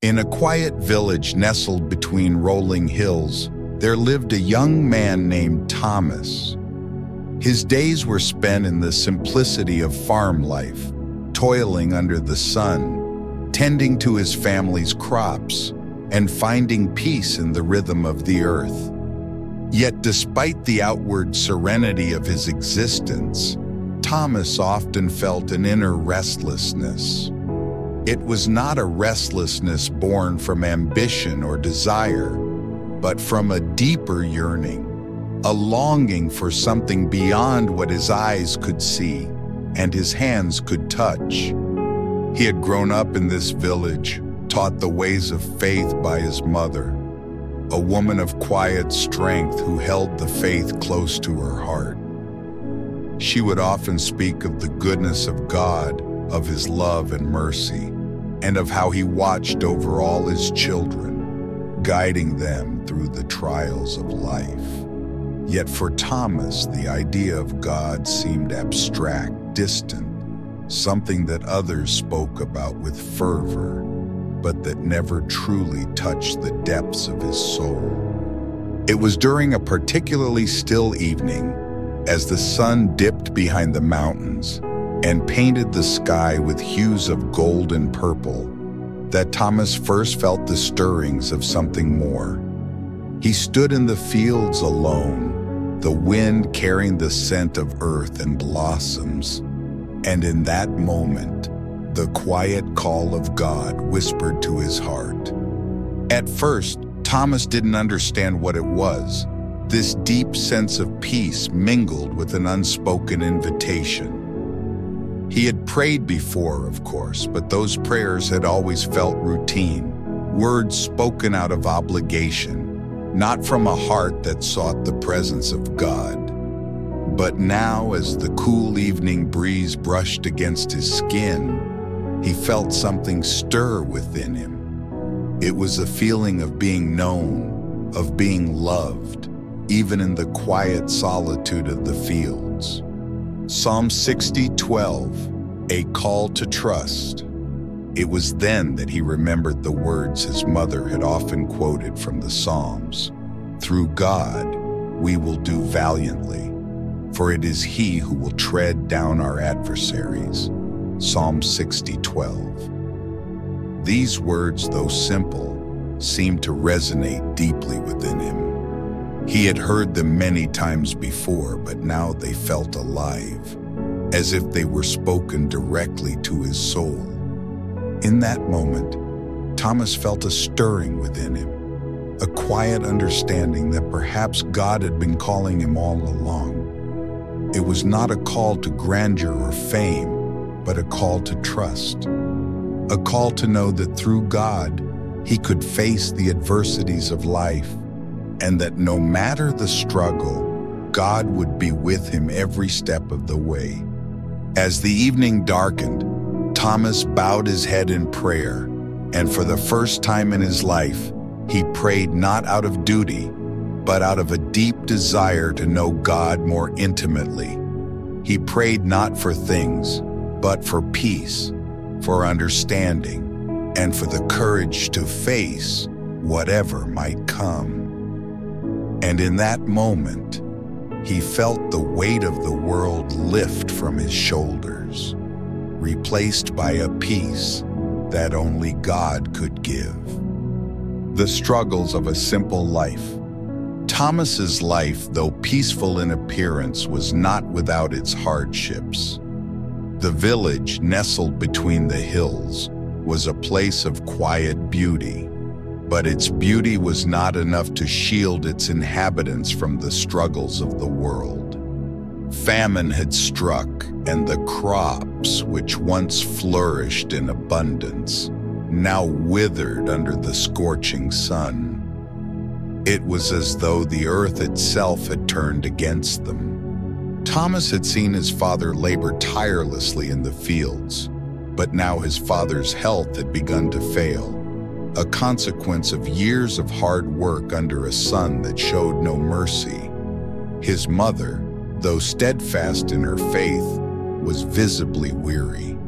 In a quiet village nestled between rolling hills, there lived a young man named Thomas. His days were spent in the simplicity of farm life, toiling under the sun, tending to his family's crops, and finding peace in the rhythm of the earth. Yet despite the outward serenity of his existence, Thomas often felt an inner restlessness. It was not a restlessness born from ambition or desire, but from a deeper yearning, a longing for something beyond what his eyes could see and his hands could touch. He had grown up in this village, taught the ways of faith by his mother, a woman of quiet strength who held the faith close to her heart. She would often speak of the goodness of God, of his love and mercy, and of how he watched over all his children, guiding them through the trials of life. Yet for Thomas, the idea of God seemed abstract, distant, something that others spoke about with fervor, but that never truly touched the depths of his soul. It was during a particularly still evening, as the sun dipped behind the mountains and painted the sky with hues of gold and purple, that Thomas first felt the stirrings of something more. He stood in the fields alone, the wind carrying the scent of earth and blossoms, and in that moment, the quiet call of God whispered to his heart. At first, Thomas didn't understand what it was. This deep sense of peace mingled with an unspoken invitation. He had prayed before, of course, but those prayers had always felt routine, words spoken out of obligation, not from a heart that sought the presence of God. But now, as the cool evening breeze brushed against his skin, he felt something stir within him. It was a feeling of being known, of being loved, even in the quiet solitude of the fields. Psalm 60:12, a call to trust. It was then that he remembered the words his mother had often quoted from the Psalms. Through God, we will do valiantly, for it is he who will tread down our adversaries. Psalm 60:12. These words, though simple, seemed to resonate deeply within him. He had heard them many times before, but now they felt alive, as if they were spoken directly to his soul. In that moment, Thomas felt a stirring within him, a quiet understanding that perhaps God had been calling him all along. It was not a call to grandeur or fame, but a call to trust. A call to know that through God, he could face the adversities of life, and that no matter the struggle, God would be with him every step of the way. As the evening darkened, Thomas bowed his head in prayer, and for the first time in his life, he prayed not out of duty, but out of a deep desire to know God more intimately. He prayed not for things, but for peace, for understanding, and for the courage to face whatever might come. And in that moment, he felt the weight of the world lift from his shoulders, replaced by a peace that only God could give. The struggles of a simple life. Thomas's life, though peaceful in appearance, was not without its hardships. The village, nestled between the hills, was a place of quiet beauty, but its beauty was not enough to shield its inhabitants from the struggles of the world. Famine had struck, and the crops, which once flourished in abundance, now withered under the scorching sun. It was as though the earth itself had turned against them. Thomas had seen his father labor tirelessly in the fields, but now his father's health had begun to fail, a consequence of years of hard work under a sun that showed no mercy. His mother, though steadfast in her faith, was visibly weary.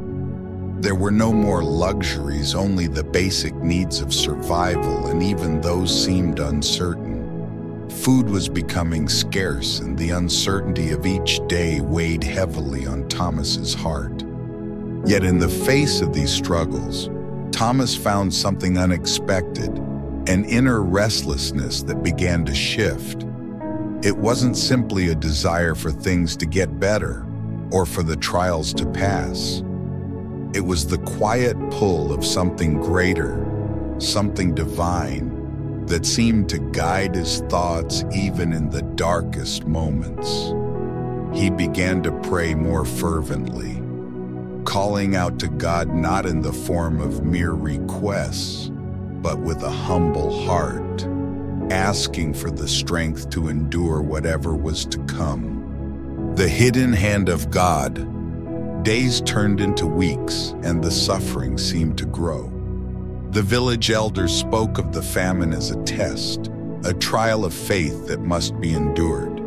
There were no more luxuries, only the basic needs of survival, and even those seemed uncertain. Food was becoming scarce, and the uncertainty of each day weighed heavily on Thomas's heart. Yet in the face of these struggles, Thomas found something unexpected, an inner restlessness that began to shift. It wasn't simply a desire for things to get better or for the trials to pass. It was the quiet pull of something greater, something divine, that seemed to guide his thoughts even in the darkest moments. He began to pray more fervently, calling out to God not in the form of mere requests, but with a humble heart, asking for the strength to endure whatever was to come. The hidden hand of God. Days turned into weeks, and the suffering seemed to grow. The village elders spoke of the famine as a test, a trial of faith that must be endured.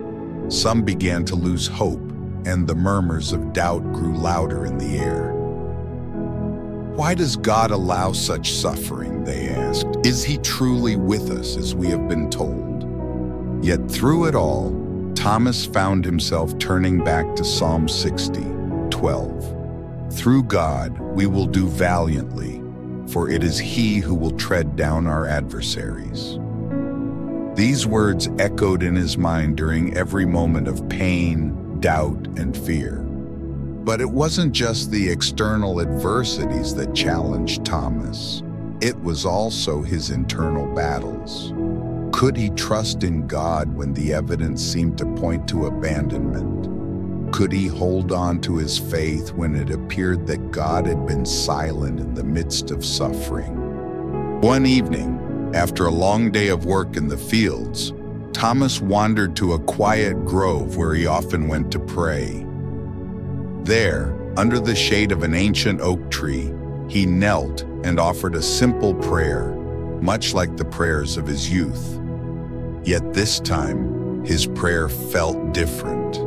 Some began to lose hope, and the murmurs of doubt grew louder in the air. Why does God allow such suffering, they asked? Is he truly with us as we have been told? Yet through it all, Thomas found himself turning back to Psalm 60:12. Through God we will do valiantly, for it is he who will tread down our adversaries. These words echoed in his mind during every moment of pain, doubt, and fear. But it wasn't just the external adversities that challenged Thomas. It was also his internal battles. Could he trust in God when the evidence seemed to point to abandonment? Could he hold on to his faith when it appeared that God had been silent in the midst of suffering? One evening, after a long day of work in the fields, Thomas wandered to a quiet grove where he often went to pray. There, under the shade of an ancient oak tree, he knelt and offered a simple prayer, much like the prayers of his youth. Yet this time, his prayer felt different.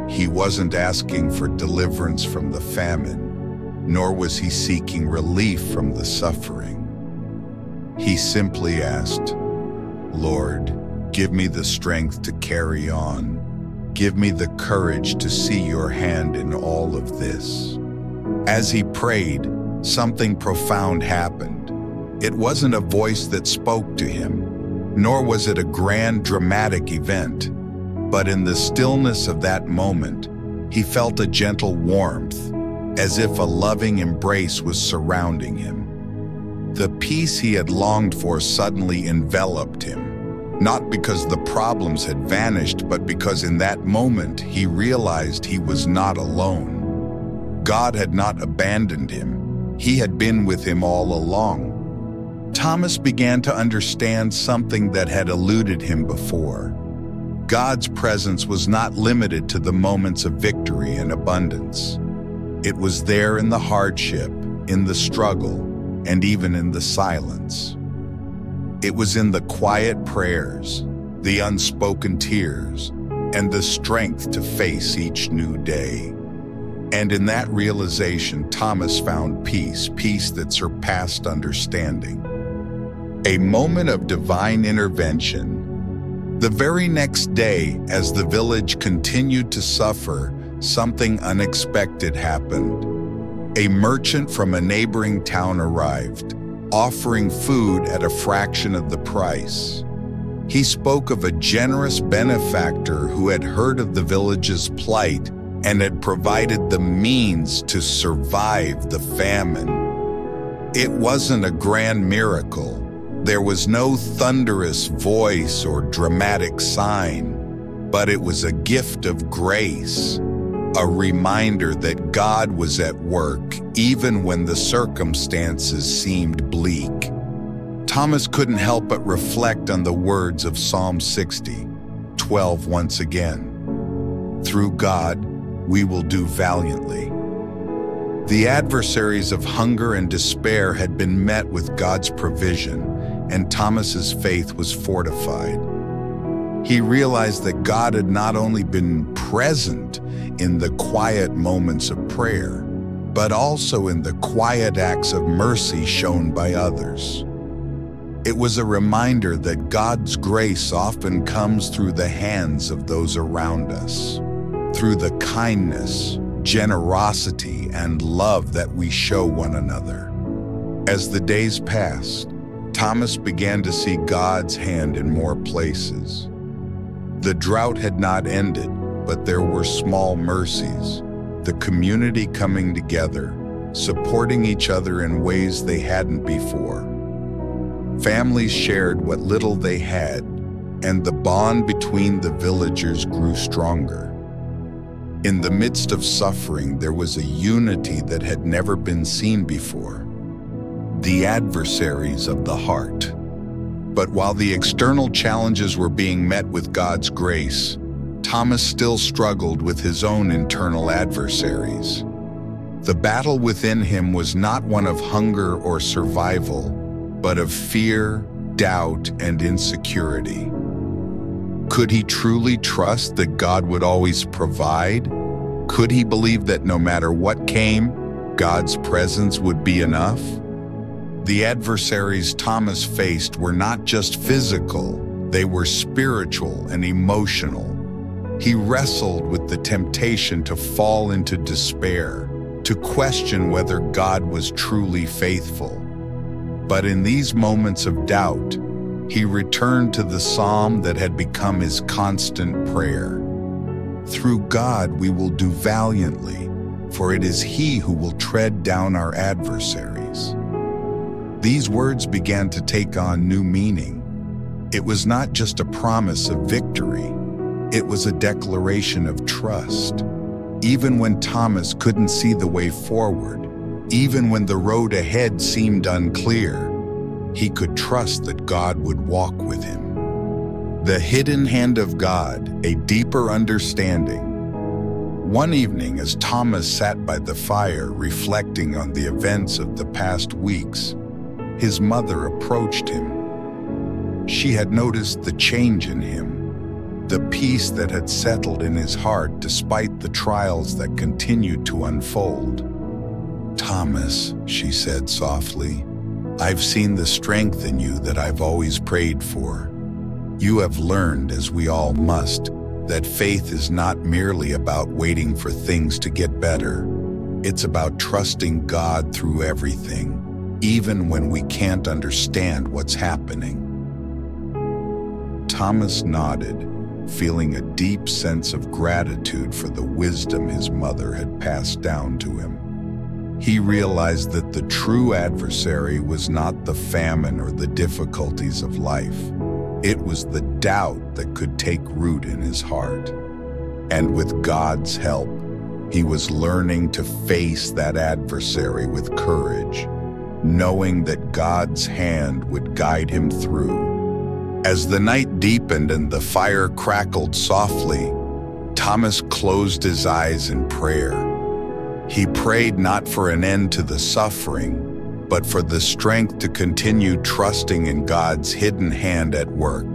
He wasn't asking for deliverance from the famine, nor was he seeking relief from the suffering. He simply asked, "Lord, give me the strength to carry on. Give me the courage to see your hand in all of this." As he prayed, something profound happened. It wasn't a voice that spoke to him, nor was it a grand dramatic event, but in the stillness of that moment, he felt a gentle warmth, as if a loving embrace was surrounding him. The peace he had longed for suddenly enveloped him. Not because the problems had vanished, but because in that moment he realized he was not alone. God had not abandoned him. He had been with him all along. Thomas began to understand something that had eluded him before. God's presence was not limited to the moments of victory and abundance. It was there in the hardship, in the struggle, and even in the silence. It was in the quiet prayers, the unspoken tears, and the strength to face each new day. And in that realization, Thomas found peace, peace that surpassed understanding. A moment of divine intervention. The very next day, as the village continued to suffer, something unexpected happened. A merchant from a neighboring town arrived, offering food at a fraction of the price. He spoke of a generous benefactor who had heard of the village's plight and had provided the means to survive the famine. It wasn't a grand miracle. There was no thunderous voice or dramatic sign, but it was a gift of grace, a reminder that God was at work even when the circumstances seemed bleak. Thomas couldn't help but reflect on the words of Psalm 60:12 once again. Through God, we will do valiantly. The adversaries of hunger and despair had been met with God's provision, and Thomas's faith was fortified. He realized that God had not only been present in the quiet moments of prayer, but also in the quiet acts of mercy shown by others. It was a reminder that God's grace often comes through the hands of those around us, through the kindness, generosity, and love that we show one another. As the days passed, Thomas began to see God's hand in more places. The drought had not ended, but there were small mercies, the community coming together, supporting each other in ways they hadn't before. Families shared what little they had, and the bond between the villagers grew stronger. In the midst of suffering, there was a unity that had never been seen before. The adversaries of the heart. But while the external challenges were being met with God's grace, Thomas still struggled with his own internal adversaries. The battle within him was not one of hunger or survival, but of fear, doubt, and insecurity. Could he truly trust that God would always provide? Could he believe that no matter what came, God's presence would be enough? The adversaries Thomas faced were not just physical, they were spiritual and emotional. He wrestled with the temptation to fall into despair, to question whether God was truly faithful. But in these moments of doubt, he returned to the psalm that had become his constant prayer. Through God we will do valiantly, for it is He who will tread down our adversaries. These words began to take on new meaning. It was not just a promise of victory, it was a declaration of trust. Even when Thomas couldn't see the way forward, even when the road ahead seemed unclear, he could trust that God would walk with him. The hidden hand of God, a deeper understanding. One evening, as Thomas sat by the fire reflecting on the events of the past weeks, his mother approached him. She had noticed the change in him, the peace that had settled in his heart despite the trials that continued to unfold. "Thomas," she said softly, "I've seen the strength in you that I've always prayed for. You have learned, as we all must, that faith is not merely about waiting for things to get better. It's about trusting God through everything, even when we can't understand what's happening." Thomas nodded, feeling a deep sense of gratitude for the wisdom his mother had passed down to him. He realized that the true adversary was not the famine or the difficulties of life. It was the doubt that could take root in his heart. And with God's help, he was learning to face that adversary with courage, knowing that God's hand would guide him through. As the night deepened and the fire crackled softly, Thomas closed his eyes in prayer. He prayed not for an end to the suffering, but for the strength to continue trusting in God's hidden hand at work.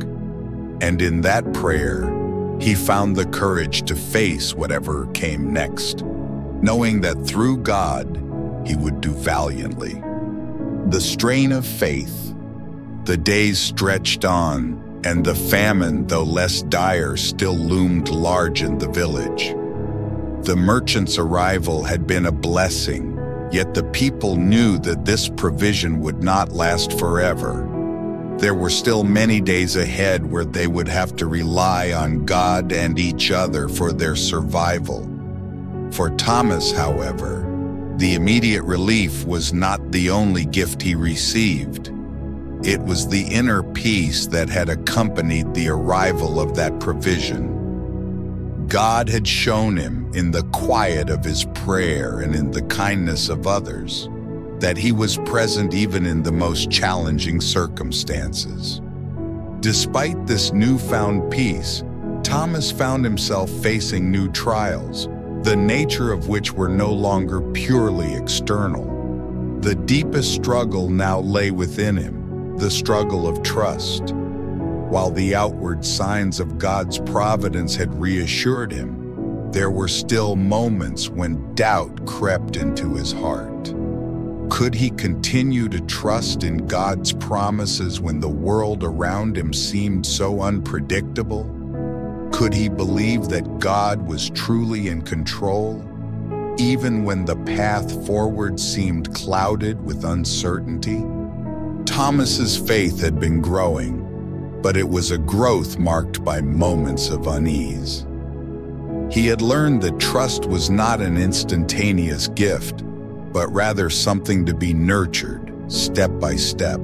And in that prayer, he found the courage to face whatever came next, knowing that through God, he would do valiantly. The strain of faith. The days stretched on, and the famine, though less dire, still loomed large in the village. The merchant's arrival had been a blessing, yet the people knew that this provision would not last forever. There were still many days ahead where they would have to rely on God and each other for their survival. For Thomas, however, the immediate relief was not the only gift he received. It was the inner peace that had accompanied the arrival of that provision. God had shown him in the quiet of his prayer and in the kindness of others that he was present even in the most challenging circumstances. Despite this newfound peace, Thomas found himself facing new trials, the nature of which were no longer purely external. The deepest struggle now lay within him, the struggle of trust. While the outward signs of God's providence had reassured him, there were still moments when doubt crept into his heart. Could he continue to trust in God's promises when the world around him seemed so unpredictable? Could he believe that God was truly in control, even when the path forward seemed clouded with uncertainty? Thomas's faith had been growing, but it was a growth marked by moments of unease. He had learned that trust was not an instantaneous gift, but rather something to be nurtured step by step.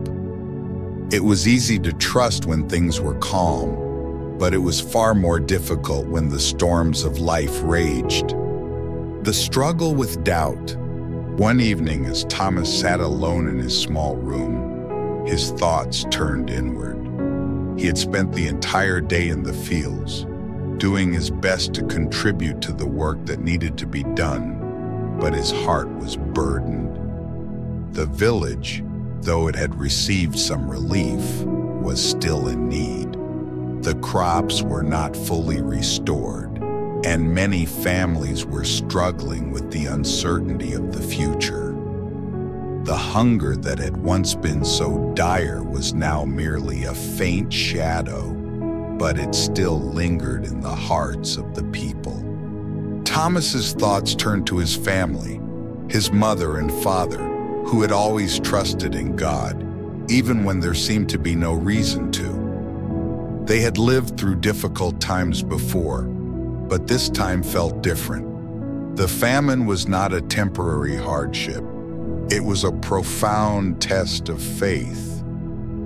It was easy to trust when things were calm, but it was far more difficult when the storms of life raged. The struggle with doubt. One evening, as Thomas sat alone in his small room, his thoughts turned inward. He had spent the entire day in the fields, doing his best to contribute to the work that needed to be done, but his heart was burdened. The village, though it had received some relief, was still in need. The crops were not fully restored, and many families were struggling with the uncertainty of the future. The hunger that had once been so dire was now merely a faint shadow, but it still lingered in the hearts of the people. Thomas's thoughts turned to his family, his mother and father, who had always trusted in God, even when there seemed to be no reason to. They had lived through difficult times before, but this time felt different. The famine was not a temporary hardship. It was a profound test of faith.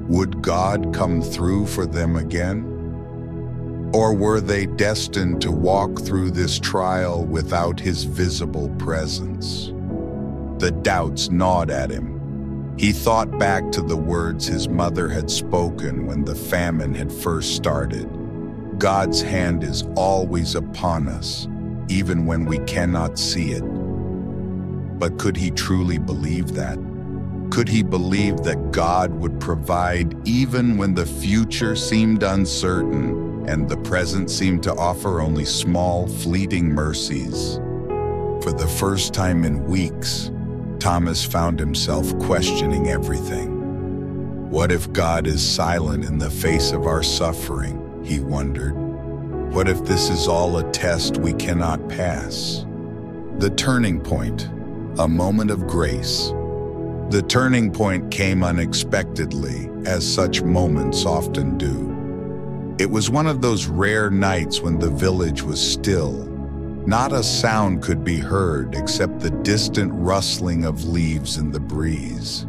Would God come through for them again? Or were they destined to walk through this trial without his visible presence? The doubts gnawed at him. He thought back to the words his mother had spoken when the famine had first started. God's hand is always upon us, even when we cannot see it. But could he truly believe that? Could he believe that God would provide even when the future seemed uncertain and the present seemed to offer only small, fleeting mercies? For the first time in weeks, Thomas found himself questioning everything. What if God is silent in the face of our suffering, he wondered. What if this is all a test we cannot pass? The turning point, a moment of grace. The turning point came unexpectedly, as such moments often do. It was one of those rare nights when the village was still. Not a sound could be heard except the distant rustling of leaves in the breeze.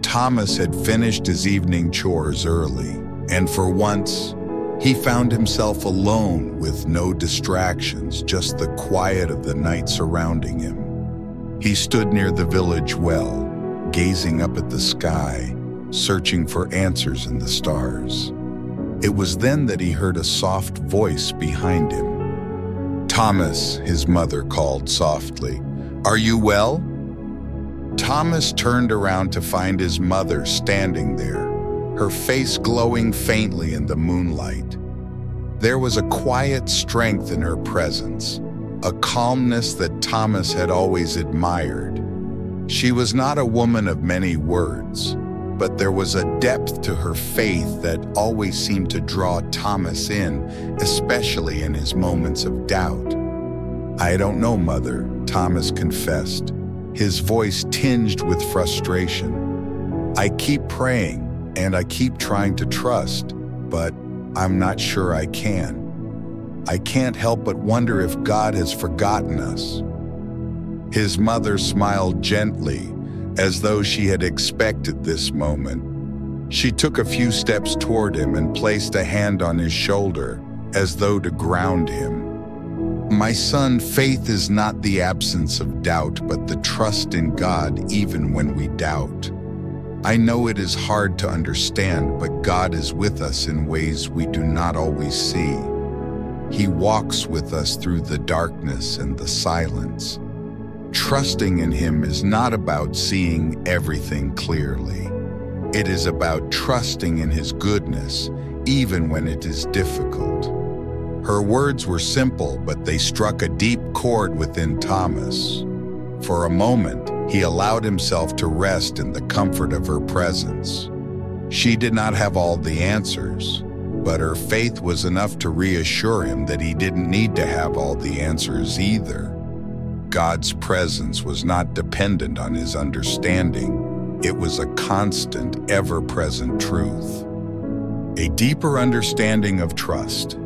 Thomas had finished his evening chores early, and for once, he found himself alone with no distractions, just the quiet of the night surrounding him. He stood near the village well, gazing up at the sky, searching for answers in the stars. It was then that he heard a soft voice behind him. "Thomas," his mother called softly, "are you well?" Thomas turned around to find his mother standing there, her face glowing faintly in the moonlight. There was a quiet strength in her presence, a calmness that Thomas had always admired. She was not a woman of many words, but there was a depth to her faith that always seemed to draw Thomas in, especially in his moments of doubt. "I don't know, Mother," Thomas confessed, his voice tinged with frustration. "I keep praying, and I keep trying to trust, but I'm not sure I can. I can't help but wonder if God has forgotten us." His mother smiled gently, as though she had expected this moment. She took a few steps toward him and placed a hand on his shoulder, as though to ground him. "My son, faith is not the absence of doubt, but the trust in God even when we doubt. I know it is hard to understand, but God is with us in ways we do not always see. He walks with us through the darkness and the silence. Trusting in Him is not about seeing everything clearly. It is about trusting in His goodness, even when it is difficult." Her words were simple, but they struck a deep chord within Thomas. For a moment, he allowed himself to rest in the comfort of her presence. She did not have all the answers, but her faith was enough to reassure him that he didn't need to have all the answers either. God's presence was not dependent on his understanding. It was a constant, ever-present truth. A deeper understanding of trust.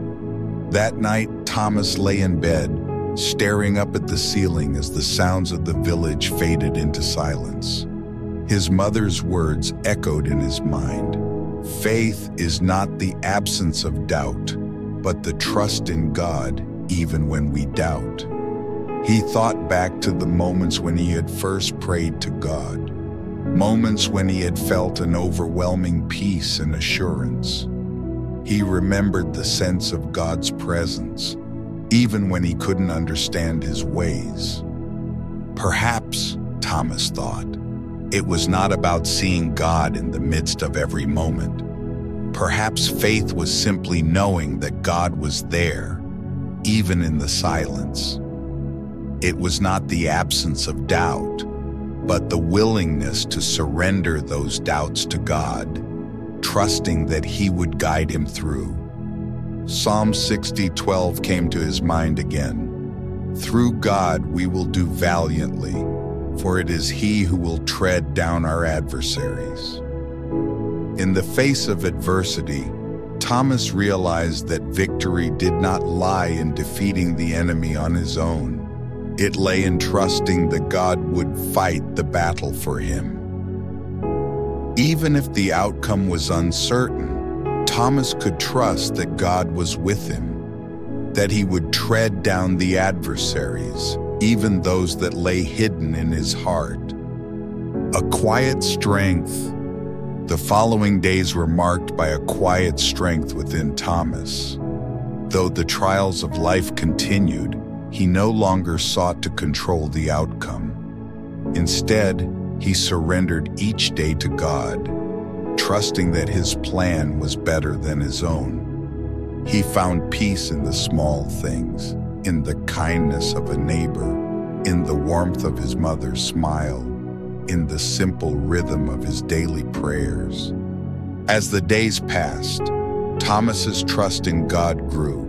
That night, Thomas lay in bed, staring up at the ceiling as the sounds of the village faded into silence. His mother's words echoed in his mind. Faith is not the absence of doubt, but the trust in God, even when we doubt. He thought back to the moments when he had first prayed to God, moments when he had felt an overwhelming peace and assurance. He remembered the sense of God's presence, even when he couldn't understand his ways. Perhaps, Thomas thought, it was not about seeing God in the midst of every moment. Perhaps faith was simply knowing that God was there, even in the silence. It was not the absence of doubt, but the willingness to surrender those doubts to God, trusting that He would guide him through. Psalm 60:12 came to his mind again. Through God we will do valiantly, for it is He who will tread down our adversaries. In the face of adversity, Thomas realized that victory did not lie in defeating the enemy on his own. It lay in trusting that God would fight the battle for him. Even if the outcome was uncertain, Thomas could trust that God was with him, that He would tread down the adversaries, even those that lay hidden in his heart. A quiet strength. The following days were marked by a quiet strength within Thomas. Though the trials of life continued, he no longer sought to control the outcome. Instead, he surrendered each day to God, trusting that His plan was better than his own. He found peace in the small things, in the kindness of a neighbor, in the warmth of his mother's smile, in the simple rhythm of his daily prayers. As the days passed, Thomas's trust in God grew.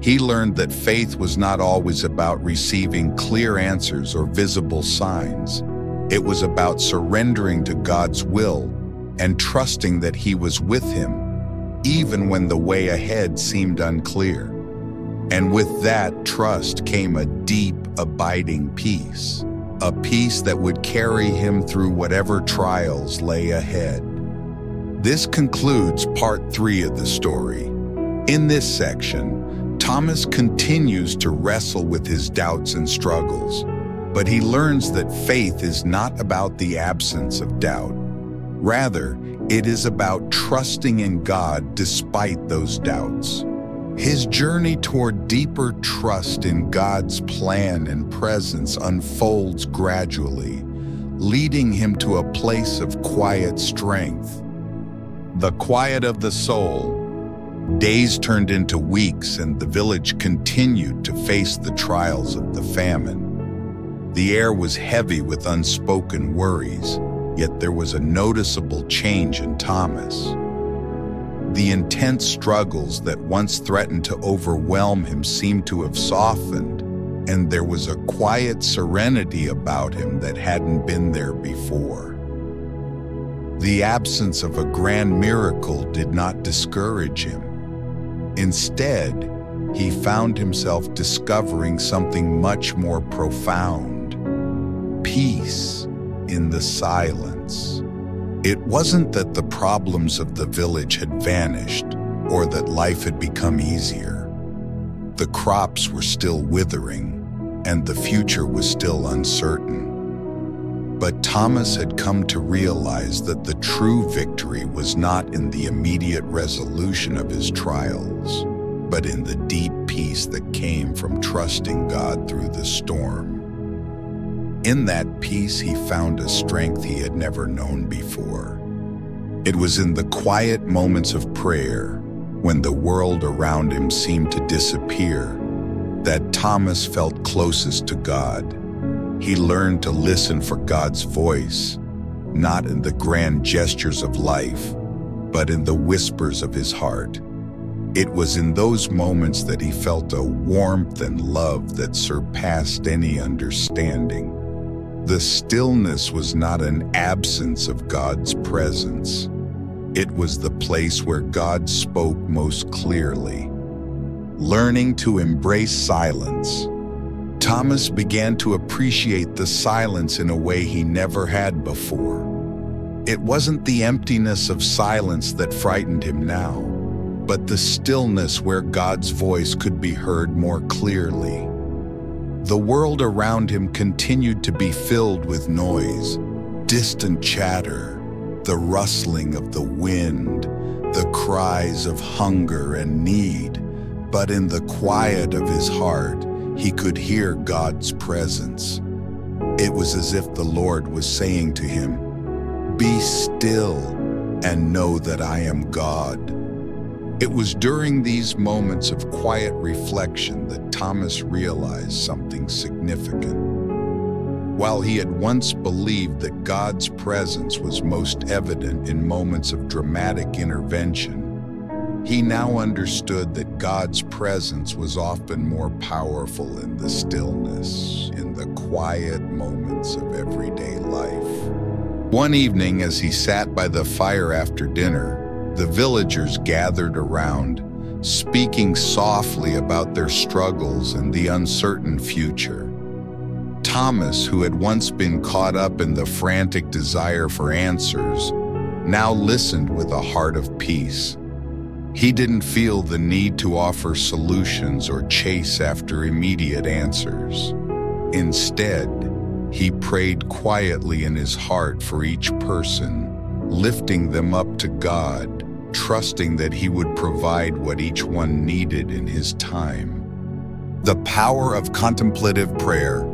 He learned that faith was not always about receiving clear answers or visible signs. It was about surrendering to God's will and trusting that He was with him, even when the way ahead seemed unclear. And with that trust came a deep, abiding peace, a peace that would carry him through whatever trials lay ahead. This concludes part 3 of the story. In this section, Thomas continues to wrestle with his doubts and struggles, but he learns that faith is not about the absence of doubt. Rather, it is about trusting in God despite those doubts. His journey toward deeper trust in God's plan and presence unfolds gradually, leading him to a place of quiet strength. The quiet of the soul. Days turned into weeks, and the village continued to face the trials of the famine. The air was heavy with unspoken worries, yet there was a noticeable change in Thomas. The intense struggles that once threatened to overwhelm him seemed to have softened, and there was a quiet serenity about him that hadn't been there before. The absence of a grand miracle did not discourage him. Instead, he found himself discovering something much more profound: peace in the silence. It wasn't that the problems of the village had vanished or that life had become easier. The crops were still withering, and the future was still uncertain. But Thomas had come to realize that the true victory was not in the immediate resolution of his trials, but in the deep peace that came from trusting God through the storm. In that peace, he found a strength he had never known before. It was in the quiet moments of prayer, when the world around him seemed to disappear, that Thomas felt closest to God. He learned to listen for God's voice, not in the grand gestures of life, but in the whispers of his heart. It was in those moments that he felt a warmth and love that surpassed any understanding. The stillness was not an absence of God's presence. It was the place where God spoke most clearly. Learning to embrace silence, Thomas began to appreciate the silence in a way he never had before. It wasn't the emptiness of silence that frightened him now, but the stillness where God's voice could be heard more clearly. The world around him continued to be filled with noise, distant chatter, the rustling of the wind, the cries of hunger and need. But in the quiet of his heart, he could hear God's presence. It was as if the Lord was saying to him, "Be still and know that I am God." It was during these moments of quiet reflection that Thomas realized something significant. While he had once believed that God's presence was most evident in moments of dramatic intervention, he now understood that God's presence was often more powerful in the stillness, in the quiet moments of everyday life. One evening, as he sat by the fire after dinner, the villagers gathered around, speaking softly about their struggles and the uncertain future. Thomas, who had once been caught up in the frantic desire for answers, now listened with a heart of peace. He didn't feel the need to offer solutions or chase after immediate answers. Instead, he prayed quietly in his heart for each person, lifting them up to God, trusting that he would provide what each one needed in his time. The power of contemplative prayer.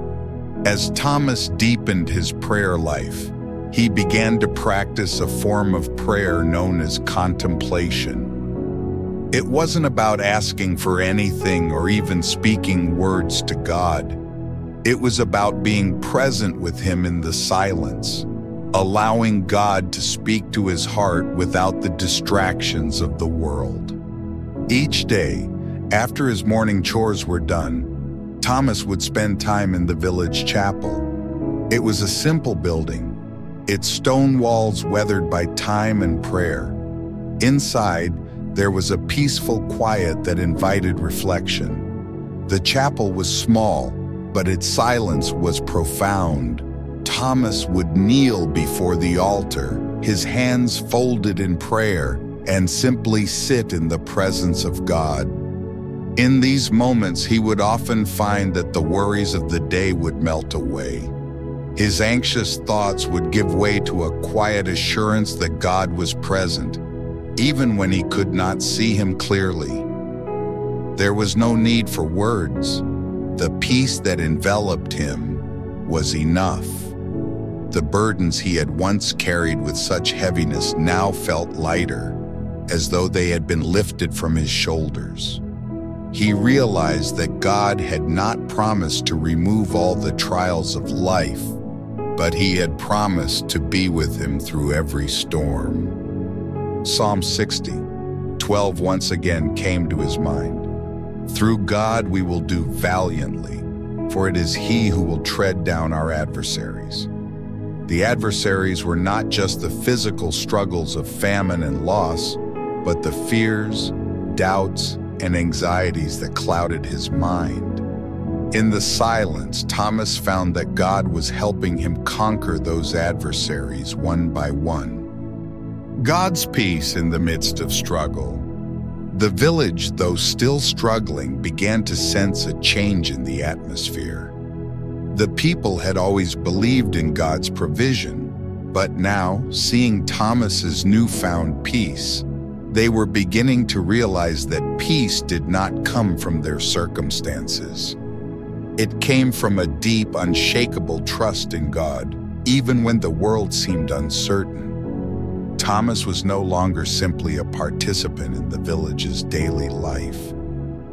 As Thomas deepened his prayer life, he began to practice a form of prayer known as contemplation. It wasn't about asking for anything or even speaking words to God. It was about being present with him in the silence, allowing God to speak to his heart without the distractions of the world. Each day, after his morning chores were done, Thomas would spend time in the village chapel. It was a simple building, its stone walls weathered by time and prayer. Inside, there was a peaceful quiet that invited reflection. The chapel was small, but its silence was profound. Thomas would kneel before the altar, his hands folded in prayer, and simply sit in the presence of God. In these moments, he would often find that the worries of the day would melt away. His anxious thoughts would give way to a quiet assurance that God was present, even when he could not see him clearly. There was no need for words. The peace that enveloped him was enough. The burdens he had once carried with such heaviness now felt lighter, as though they had been lifted from his shoulders. He realized that God had not promised to remove all the trials of life, but he had promised to be with him through every storm. Psalm 60:12 once again came to his mind. Through God we will do valiantly, for it is he who will tread down our adversaries. The adversaries were not just the physical struggles of famine and loss, but the fears, doubts, and anxieties that clouded his mind. In the silence, Thomas found that God was helping him conquer those adversaries one by one. God's peace in the midst of struggle. The village, though still struggling, began to sense a change in the atmosphere. The people had always believed in God's provision, but now, seeing Thomas's newfound peace, they were beginning to realize that peace did not come from their circumstances. It came from a deep, unshakable trust in God, even when the world seemed uncertain. Thomas was no longer simply a participant in the village's daily life.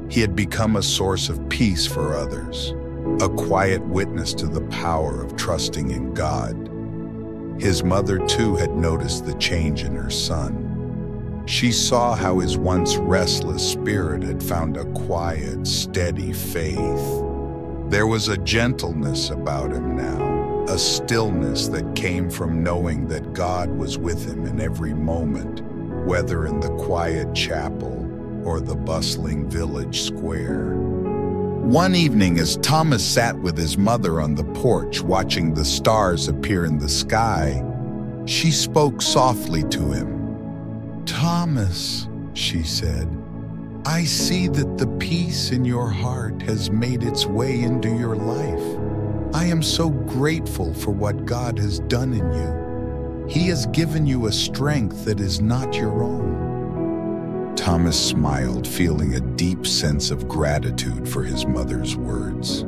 He had become a source of peace for others, a quiet witness to the power of trusting in God. His mother, too, had noticed the change in her son. She saw how his once restless spirit had found a quiet, steady faith. There was a gentleness about him now, a stillness that came from knowing that God was with him in every moment, whether in the quiet chapel or the bustling village square. One evening, as Thomas sat with his mother on the porch watching the stars appear in the sky, she spoke softly to him. "Thomas," she said, "I see that the peace in your heart has made its way into your life. I am so grateful for what God has done in you. He has given you a strength that is not your own." Thomas smiled, feeling a deep sense of gratitude for his mother's words.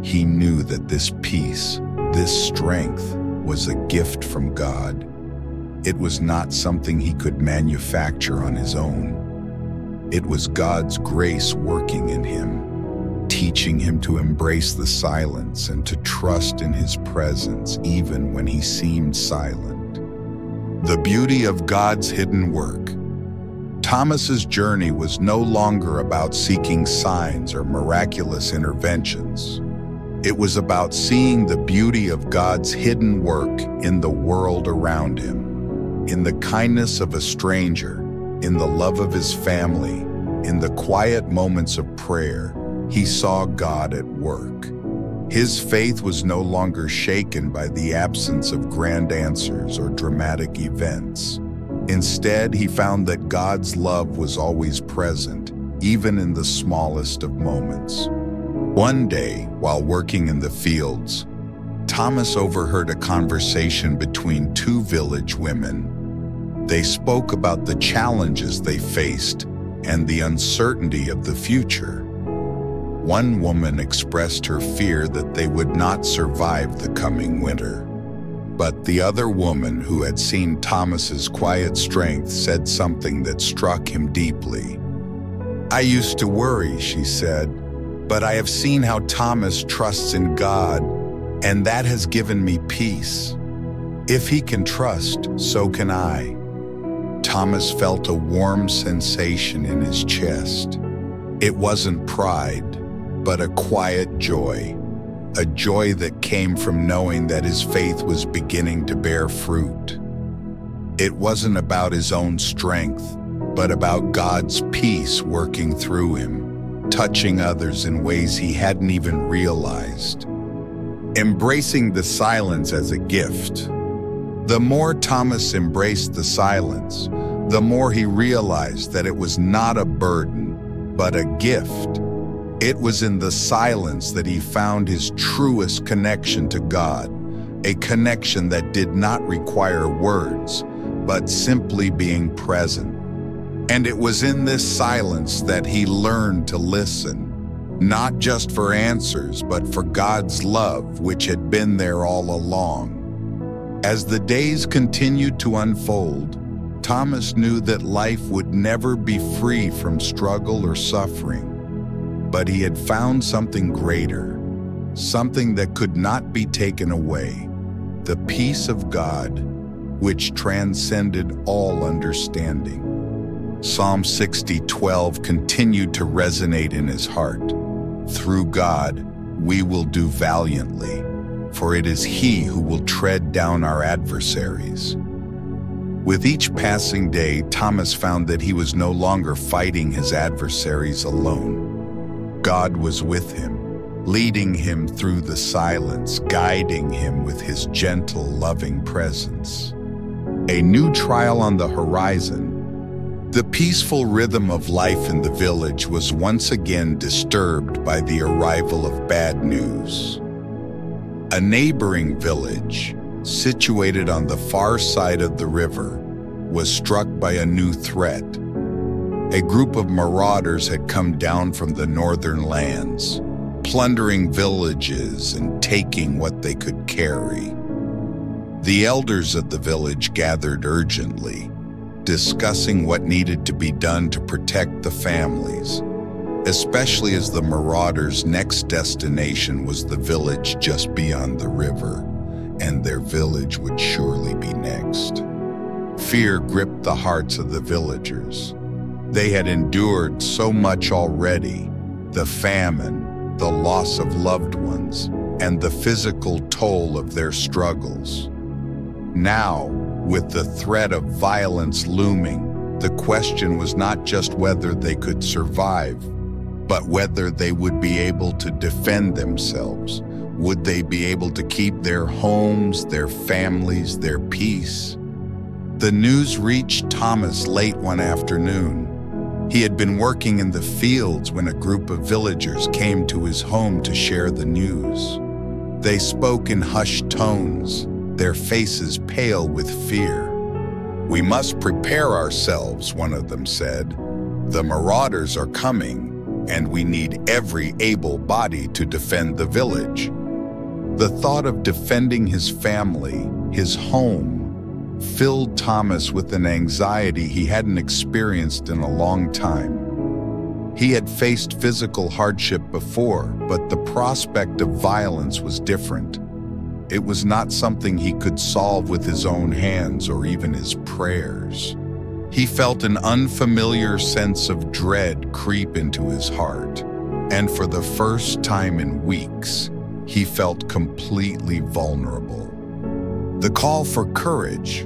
He knew that this peace, this strength, was a gift from God. It was not something he could manufacture on his own. It was God's grace working in him, teaching him to embrace the silence and to trust in his presence even when he seemed silent. The beauty of God's hidden work. Thomas's journey was no longer about seeking signs or miraculous interventions. It was about seeing the beauty of God's hidden work in the world around him, in the kindness of a stranger, in the love of his family, in the quiet moments of prayer. He saw God at work. His faith was no longer shaken by the absence of grand answers or dramatic events. Instead, he found that God's love was always present, even in the smallest of moments. One day, while working in the fields, Thomas overheard a conversation between two village women. They spoke about the challenges they faced and the uncertainty of the future. One woman expressed her fear that they would not survive the coming winter. But the other woman, who had seen Thomas's quiet strength, said something that struck him deeply. "I used to worry," she said, "but I have seen how Thomas trusts in God, and that has given me peace. If he can trust, so can I." Thomas felt a warm sensation in his chest. It wasn't pride, but a quiet joy. A joy that came from knowing that his faith was beginning to bear fruit. It wasn't about his own strength, but about God's peace working through him, touching others in ways he hadn't even realized. Embracing the silence as a gift. The more Thomas embraced the silence, the more he realized that it was not a burden, but a gift. It was in the silence that he found his truest connection to God, a connection that did not require words, but simply being present. And it was in this silence that he learned to listen, not just for answers, but for God's love, which had been there all along. As the days continued to unfold, Thomas knew that life would never be free from struggle or suffering. But he had found something greater, something that could not be taken away, the peace of God, which transcended all understanding. Psalm 60:12 continued to resonate in his heart. "Through God, we will do valiantly, for it is He who will tread down our adversaries." With each passing day, Thomas found that he was no longer fighting his adversaries alone. God was with him, leading him through the silence, guiding him with his gentle, loving presence. A new trial on the horizon. The peaceful rhythm of life in the village was once again disturbed by the arrival of bad news. A neighboring village, situated on the far side of the river, was struck by a new threat. A group of marauders had come down from the northern lands, plundering villages and taking what they could carry. The elders of the village gathered urgently, discussing what needed to be done to protect the families, especially as the marauders' next destination was the village just beyond the river, and their village would surely be next. Fear gripped the hearts of the villagers. They had endured so much already: the famine, the loss of loved ones, and the physical toll of their struggles. Now, with the threat of violence looming, the question was not just whether they could survive, but whether they would be able to defend themselves. Would they be able to keep their homes, their families, their peace? The news reached Thomas late one afternoon. He had been working in the fields when a group of villagers came to his home to share the news. They spoke in hushed tones, their faces pale with fear. "We must prepare ourselves," one of them said. "The marauders are coming, and we need every able body to defend the village." The thought of defending his family, his home, filled Thomas with an anxiety he hadn't experienced in a long time. He had faced physical hardship before, but the prospect of violence was different. It was not something he could solve with his own hands or even his prayers. He felt an unfamiliar sense of dread creep into his heart, and for the first time in weeks, he felt completely vulnerable. The call for courage.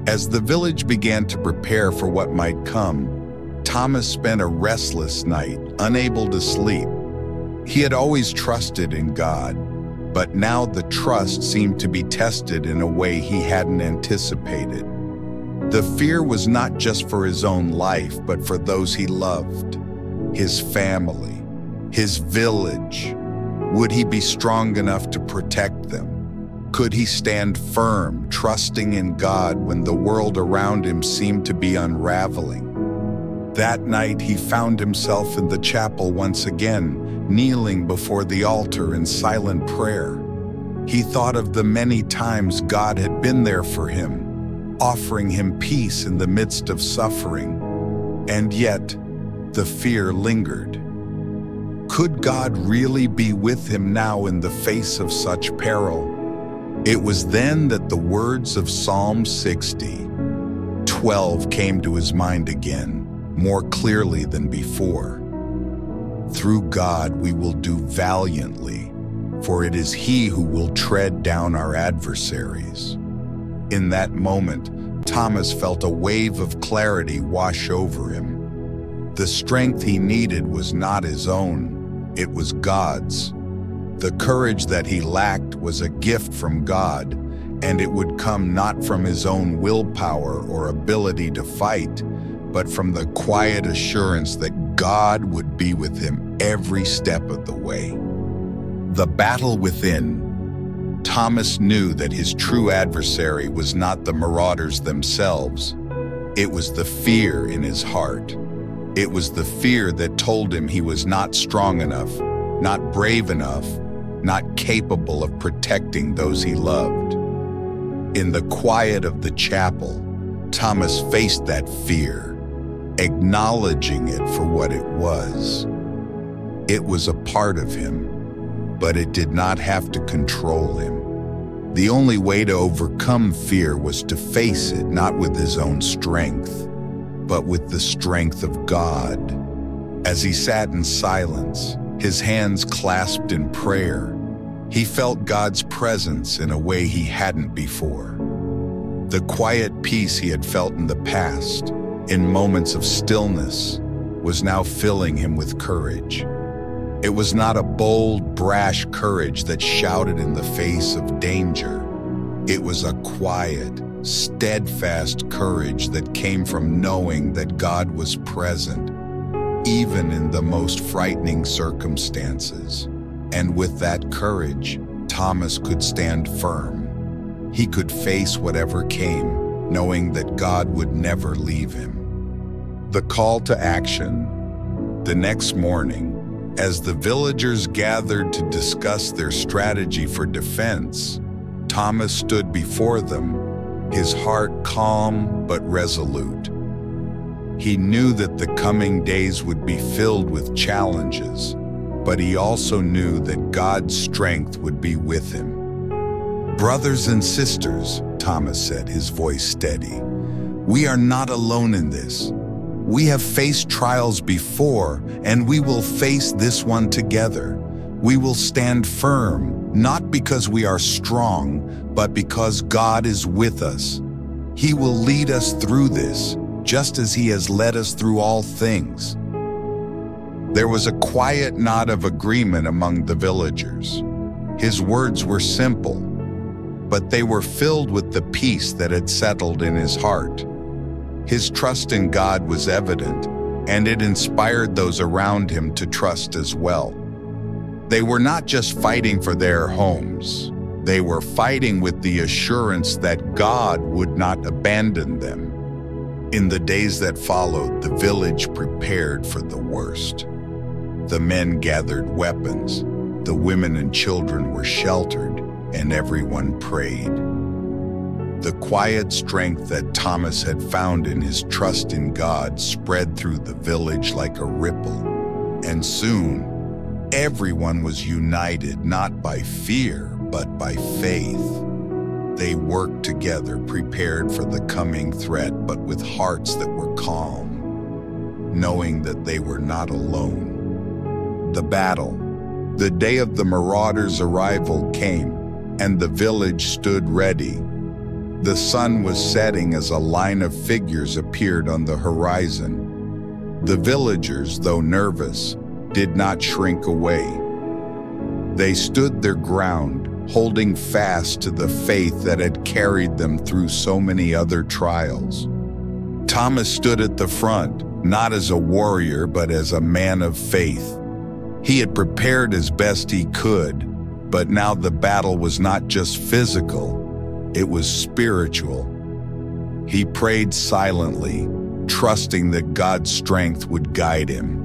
As the village began to prepare for what might come, Thomas spent a restless night, unable to sleep. He had always trusted in God, but now the trust seemed to be tested in a way he hadn't anticipated. The fear was not just for his own life, but for those he loved, his family, his village. Would he be strong enough to protect them? Could he stand firm, trusting in God when the world around him seemed to be unraveling? That night, he found himself in the chapel once again, kneeling before the altar in silent prayer. He thought of the many times God had been there for him, offering him peace in the midst of suffering. And yet, the fear lingered. Could God really be with him now in the face of such peril? It was then that the words of Psalm 60:12 came to his mind again, more clearly than before. "Through God we will do valiantly, for it is He who will tread down our adversaries." In that moment, Thomas felt a wave of clarity wash over him. The strength he needed was not his own, it was God's. The courage that he lacked was a gift from God, and it would come not from his own willpower or ability to fight, but from the quiet assurance that God would be with him every step of the way. The battle within. Thomas knew that his true adversary was not the marauders themselves. It was the fear in his heart. It was the fear that told him he was not strong enough, not brave enough, not capable of protecting those he loved. In the quiet of the chapel, Thomas faced that fear, acknowledging it for what it was. It was a part of him, but it did not have to control him. The only way to overcome fear was to face it not with his own strength, but with the strength of God. As he sat in silence, his hands clasped in prayer, he felt God's presence in a way he hadn't before. The quiet peace he had felt in the past, in moments of stillness, was now filling him with courage. It was not a bold, brash courage that shouted in the face of danger. It was a quiet, steadfast courage that came from knowing that God was present, even in the most frightening circumstances. And with that courage, Thomas could stand firm. He could face whatever came, knowing that God would never leave him. The call to action. The next morning, as the villagers gathered to discuss their strategy for defense, Thomas stood before them, his heart calm but resolute. He knew that the coming days would be filled with challenges, but he also knew that God's strength would be with him. "Brothers and sisters," Thomas said, his voice steady, "we are not alone in this. We have faced trials before, and we will face this one together. We will stand firm, not because we are strong, but because God is with us. He will lead us through this, just as He has led us through all things." There was a quiet nod of agreement among the villagers. His words were simple, but they were filled with the peace that had settled in his heart. His trust in God was evident, and it inspired those around him to trust as well. They were not just fighting for their homes. They were fighting with the assurance that God would not abandon them. In the days that followed, the village prepared for the worst. The men gathered weapons, the women and children were sheltered, and everyone prayed. The quiet strength that Thomas had found in his trust in God spread through the village like a ripple, and soon everyone was united not by fear but by faith. They worked together, prepared for the coming threat, but with hearts that were calm, knowing that they were not alone. The battle, the day of the marauders' arrival, came, and the village stood ready. The sun was setting as a line of figures appeared on the horizon. The villagers, though nervous, did not shrink away. They stood their ground, holding fast to the faith that had carried them through so many other trials. Thomas stood at the front, not as a warrior, but as a man of faith. He had prepared as best he could, but now the battle was not just physical, it was spiritual. He prayed silently, trusting that God's strength would guide him.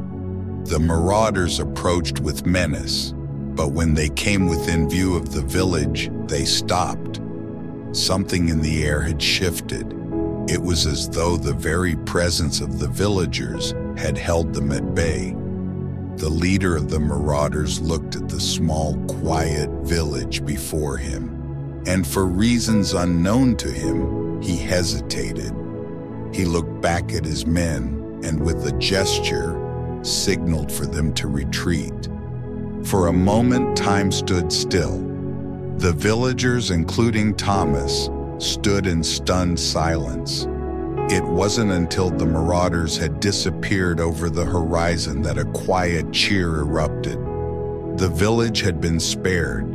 The marauders approached with menace, but when they came within view of the village, they stopped. Something in the air had shifted. It was as though the very presence of the villagers had held them at bay. The leader of the marauders looked at the small, quiet village before him, and for reasons unknown to him, he hesitated. He looked back at his men and with a gesture signaled for them to retreat. For a moment, time stood still. The villagers, including Thomas, stood in stunned silence. It wasn't until the marauders had disappeared over the horizon that a quiet cheer erupted. The village had been spared.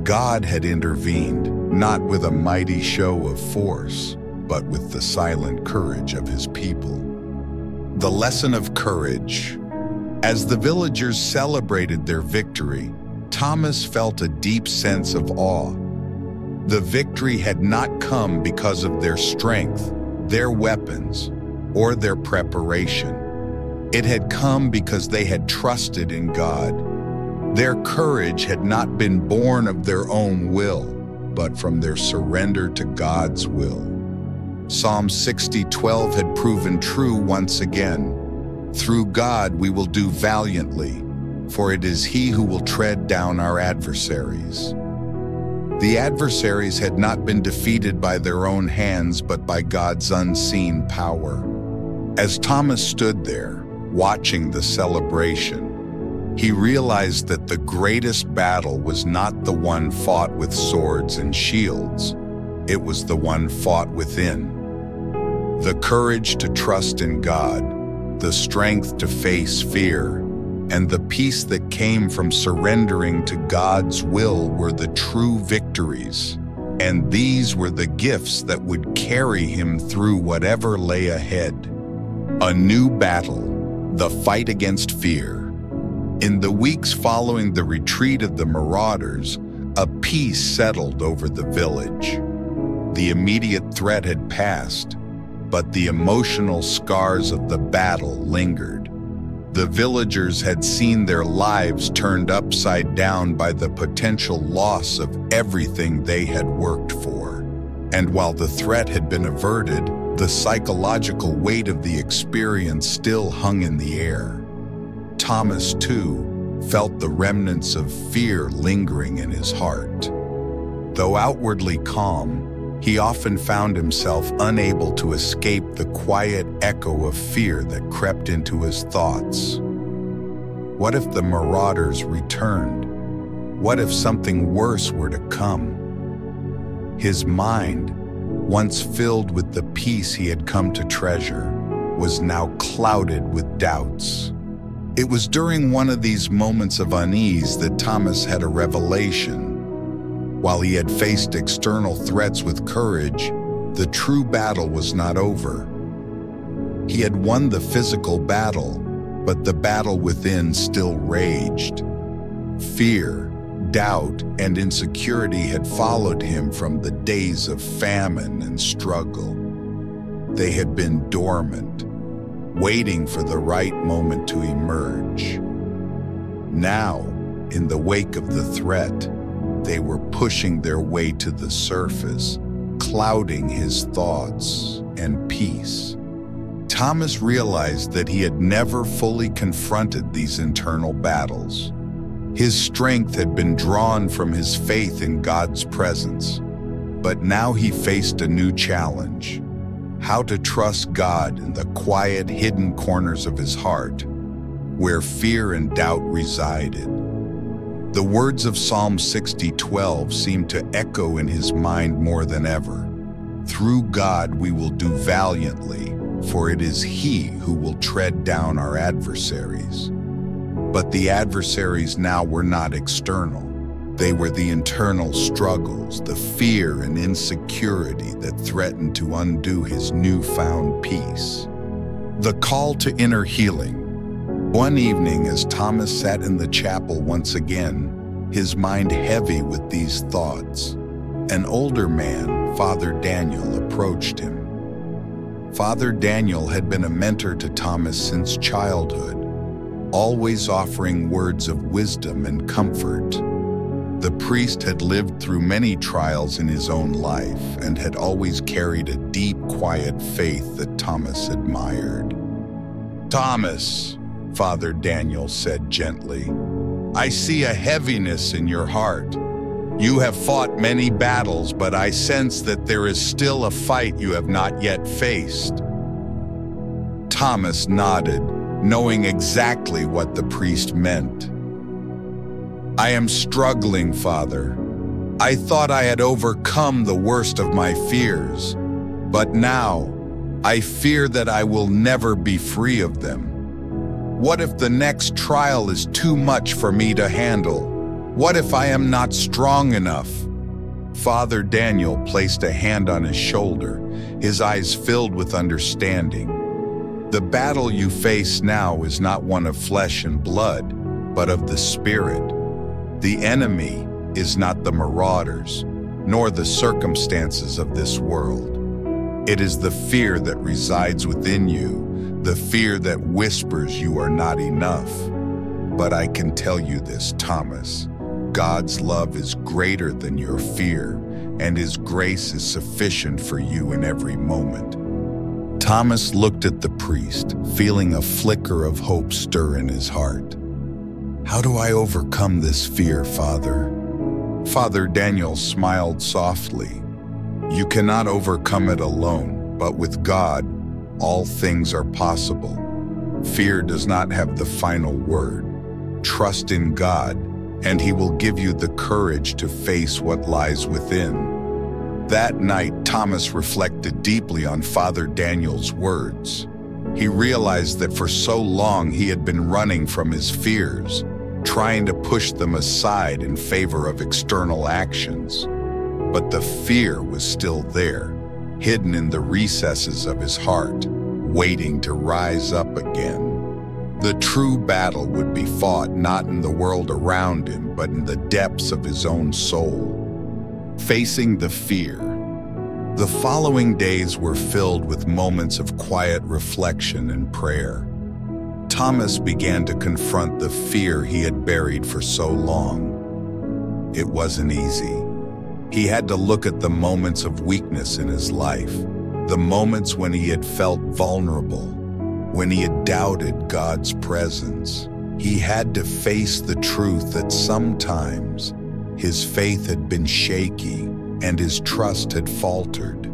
God had intervened, not with a mighty show of force, but with the silent courage of His people. The lesson of courage. As the villagers celebrated their victory, Thomas felt a deep sense of awe. The victory had not come because of their strength, their weapons, or their preparation. It had come because they had trusted in God. Their courage had not been born of their own will, but from their surrender to God's will. Psalm 60:12 had proven true once again. Through God we will do valiantly, for it is He who will tread down our adversaries. The adversaries had not been defeated by their own hands, but by God's unseen power. As Thomas stood there, watching the celebration, he realized that the greatest battle was not the one fought with swords and shields. It was the one fought within. The courage to trust in God, the strength to face fear, and the peace that came from surrendering to God's will were the true victories. And these were the gifts that would carry him through whatever lay ahead. A new battle, the fight against fear. In the weeks following the retreat of the marauders, a peace settled over the village. The immediate threat had passed, but the emotional scars of the battle lingered. The villagers had seen their lives turned upside down by the potential loss of everything they had worked And while the threat had been averted, the psychological weight of the experience still hung in the air. Thomas, too, felt the remnants of fear lingering in his heart. Though outwardly calm, he often found himself unable to escape the quiet echo of fear that crept into his thoughts. What if the marauders returned? What if something worse were to come? His mind, once filled with the peace he had come to treasure, was now clouded with doubts. It was during one of these moments of unease that Thomas had a revelation. While he had faced external threats with courage, the true battle was not over. He had won the physical battle, but the battle within still raged. Fear, doubt, and insecurity had followed him from the days of famine and struggle. They had been dormant, waiting for the right moment to emerge. Now, in the wake of the threat, they were pushing their way to the surface, clouding his thoughts and peace. Thomas realized that he had never fully confronted these internal battles. His strength had been drawn from his faith in God's presence, but now he faced a new challenge: how to trust God in the quiet, hidden corners of his heart, where fear and doubt resided. The words of Psalm 60:12 seemed to echo in his mind more than ever. Through God we will do valiantly, for it is He who will tread down our adversaries. But the adversaries now were not external. They were the internal struggles, the fear and insecurity that threatened to undo his newfound peace. The call to inner healing. One evening, as Thomas sat in the chapel once again, his mind heavy with these thoughts, an older man, Father Daniel, approached him. Father Daniel had been a mentor to Thomas since childhood, always offering words of wisdom and comfort. The priest had lived through many trials in his own life and had always carried a deep, quiet faith that Thomas admired. "Thomas," Father Daniel said gently, "I see a heaviness in your heart. You have fought many battles, but I sense that there is still a fight you have not yet faced." Thomas nodded, knowing exactly what the priest meant. "I am struggling, Father. I thought I had overcome the worst of my fears, but now I fear that I will never be free of them. What if the next trial is too much for me to handle? What if I am not strong enough?" Father Daniel placed a hand on his shoulder, his eyes filled with understanding. "The battle you face now is not one of flesh and blood, but of the Spirit. The enemy is not the marauders, nor the circumstances of this world. It is the fear that resides within you, the fear that whispers you are not enough. But I can tell you this, Thomas, God's love is greater than your fear, and His grace is sufficient for you in every moment." Thomas looked at the priest, feeling a flicker of hope stir in his heart. "How do I overcome this fear, Father?" Father Daniel smiled softly. "You cannot overcome it alone, but with God, all things are possible. Fear does not have the final word. Trust in God, and He will give you the courage to face what lies within." That night, Thomas reflected deeply on Father Daniel's words. He realized that for so long he had been running from his fears, trying to push them aside in favor of external actions. But the fear was still there, hidden in the recesses of his heart, waiting to rise up again. The true battle would be fought not in the world around him, but in the depths of his own soul. Facing the fear. The following days were filled with moments of quiet reflection and prayer. Thomas began to confront the fear he had buried for so long. It wasn't easy. He had to look at the moments of weakness in his life, the moments when he had felt vulnerable, when he had doubted God's presence. He had to face the truth that sometimes his faith had been shaky and his trust had faltered.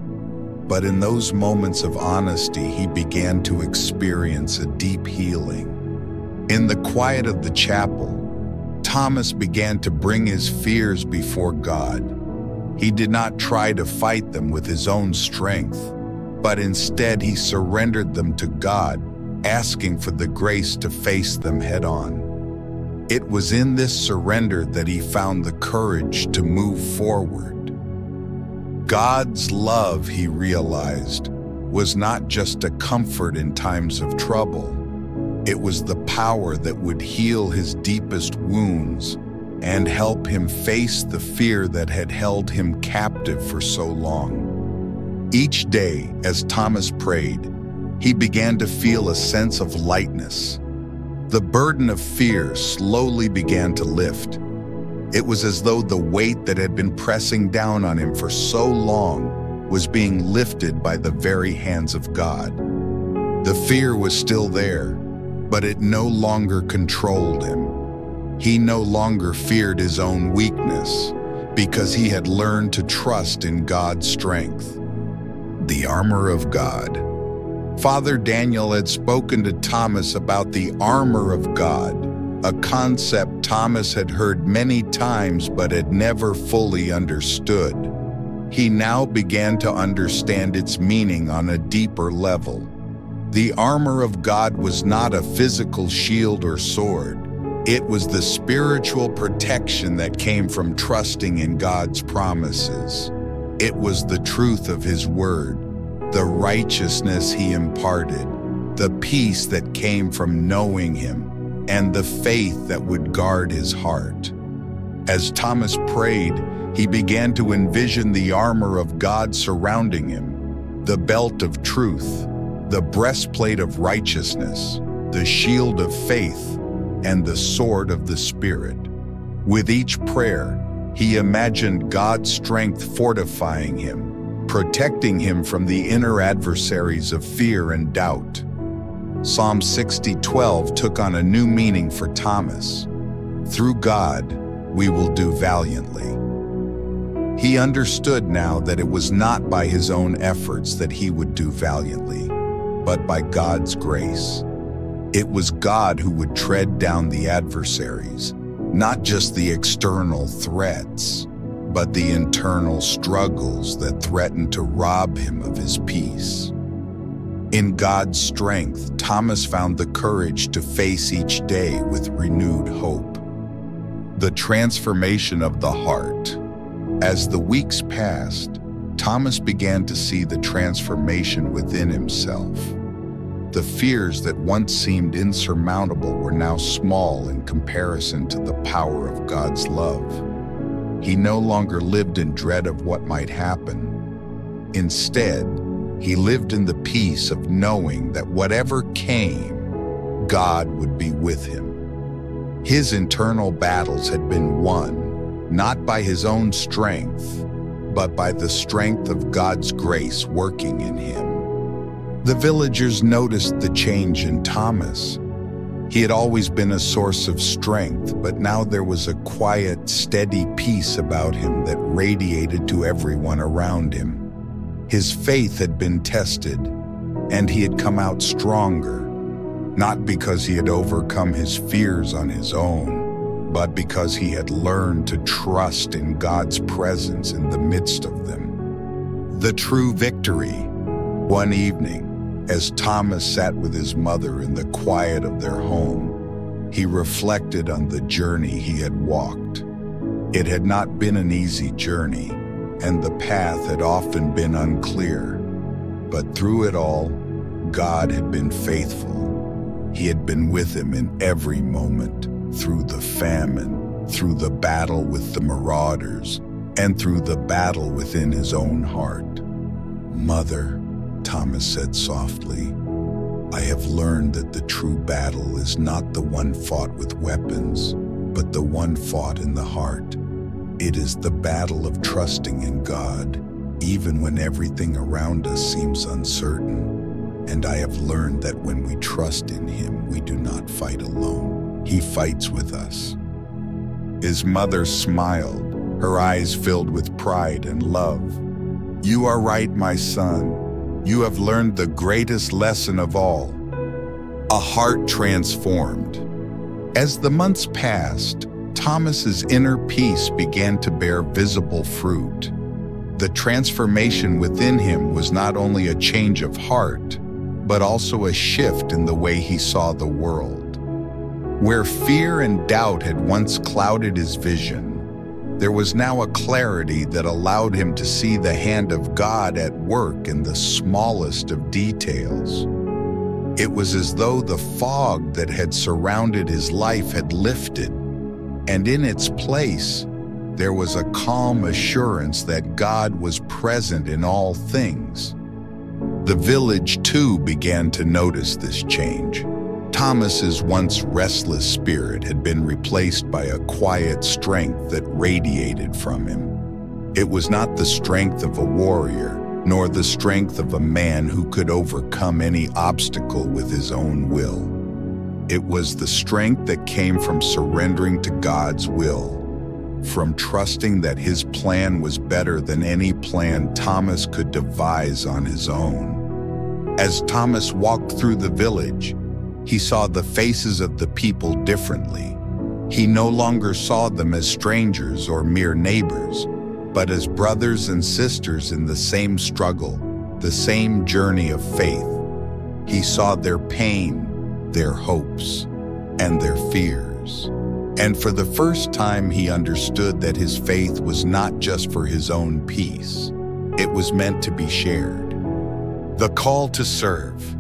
But in those moments of honesty, he began to experience a deep healing. In the quiet of the chapel, Thomas began to bring his fears before God. He did not try to fight them with his own strength, but instead he surrendered them to God, asking for the grace to face them head on. It was in this surrender that he found the courage to move forward. God's love, he realized, was not just a comfort in times of trouble. It was the power that would heal his deepest wounds and help him face the fear that had held him captive for so long. Each day, as Thomas prayed, he began to feel a sense of lightness. The burden of fear slowly began to lift. It was as though the weight that had been pressing down on him for so long was being lifted by the very hands of God. The fear was still there, but it no longer controlled him. He no longer feared his own weakness because he had learned to trust in God's strength. The armor of God. Father Daniel had spoken to Thomas about the armor of God, a concept Thomas had heard many times but had never fully understood. He now began to understand its meaning on a deeper level. The armor of God was not a physical shield or sword. It was the spiritual protection that came from trusting in God's promises. It was the truth of His word, the righteousness He imparted, the peace that came from knowing Him, and the faith that would guard his heart. As Thomas prayed, he began to envision the armor of God surrounding him, the belt of truth, the breastplate of righteousness, the shield of faith, and the sword of the Spirit. With each prayer, he imagined God's strength fortifying him, protecting him from the inner adversaries of fear and doubt. Psalm 60:12 took on a new meaning for Thomas. Through God, we will do valiantly. He understood now that it was not by his own efforts that he would do valiantly, but by God's grace. It was God who would tread down the adversaries, not just the external threats, but the internal struggles that threatened to rob him of his peace. In God's strength, Thomas found the courage to face each day with renewed hope. The transformation of the heart. As the weeks passed, Thomas began to see the transformation within himself. The fears that once seemed insurmountable were now small in comparison to the power of God's love. He no longer lived in dread of what might happen. Instead, he lived in the peace of knowing that whatever came, God would be with him. His internal battles had been won, not by his own strength, but by the strength of God's grace working in him. The villagers noticed the change in Thomas. He had always been a source of strength, but now there was a quiet, steady peace about him that radiated to everyone around him. His faith had been tested, and he had come out stronger, not because he had overcome his fears on his own, but because he had learned to trust in God's presence in the midst of them. The true victory. One evening, as Thomas sat with his mother in the quiet of their home, he reflected on the journey he had walked. It had not been an easy journey, and the path had often been unclear. But through it all, God had been faithful. He had been with him in every moment, through the famine, through the battle with the marauders, and through the battle within his own heart. "Mother," Thomas said softly, "I have learned that the true battle is not the one fought with weapons, but the one fought in the heart. It is the battle of trusting in God, even when everything around us seems uncertain. And I have learned that when we trust in Him, we do not fight alone. He fights with us. His mother smiled, her eyes filled with pride and love. You are right, my son. You have learned the greatest lesson of all. A heart transformed. As the months passed, Thomas's inner peace began to bear visible fruit. The transformation within him was not only a change of heart, but also a shift in the way he saw the world. Where fear and doubt had once clouded his vision, there was now a clarity that allowed him to see the hand of God at work in the smallest of details. It was as though the fog that had surrounded his life had lifted, and in its place, there was a calm assurance that God was present in all things. The village, too, began to notice this change. Thomas's once restless spirit had been replaced by a quiet strength that radiated from him. It was not the strength of a warrior, nor the strength of a man who could overcome any obstacle with his own will. It was the strength that came from surrendering to God's will, from trusting that His plan was better than any plan Thomas could devise on his own. As Thomas walked through the village, he saw the faces of the people differently. He no longer saw them as strangers or mere neighbors, but as brothers and sisters in the same struggle, the same journey of faith. He saw their pain, their hopes, and their fears. And for the first time, he understood that his faith was not just for his own peace. It was meant to be shared. The call to serve.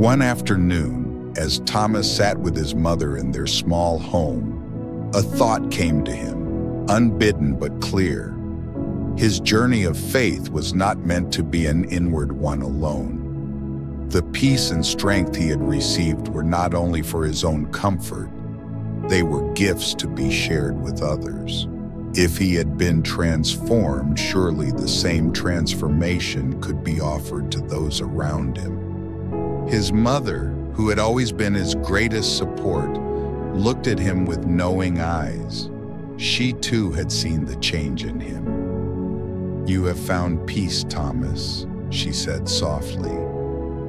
One afternoon, as Thomas sat with his mother in their small home, a thought came to him, unbidden but clear. His journey of faith was not meant to be an inward one alone. The peace and strength he had received were not only for his own comfort, they were gifts to be shared with others. If he had been transformed, surely the same transformation could be offered to those around him. His mother, who had always been his greatest support, looked at him with knowing eyes. She too had seen the change in him. You have found peace, Thomas, she said softly.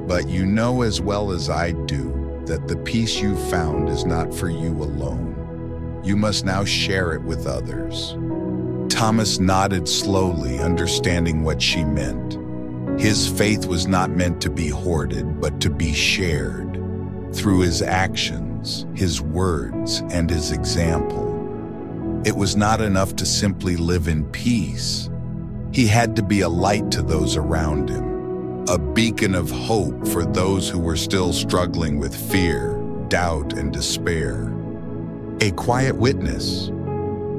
But you know as well as I do that the peace you found is not for you alone. You must now share it with others. Thomas nodded slowly, understanding what she meant. His faith was not meant to be hoarded, but to be shared. Through his actions, his words, and his example. It was not enough to simply live in peace. He had to be a light to those around him, a beacon of hope for those who were still struggling with fear, doubt, and despair. A quiet witness.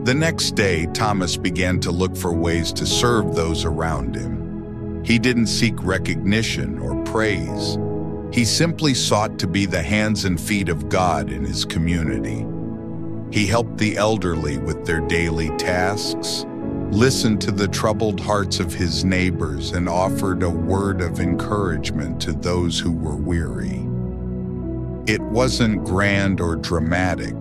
The next day, Thomas began to look for ways to serve those around him. He didn't seek recognition or praise. He simply sought to be the hands and feet of God in his community. He helped the elderly with their daily tasks, listened to the troubled hearts of his neighbors, and offered a word of encouragement to those who were weary. It wasn't grand or dramatic.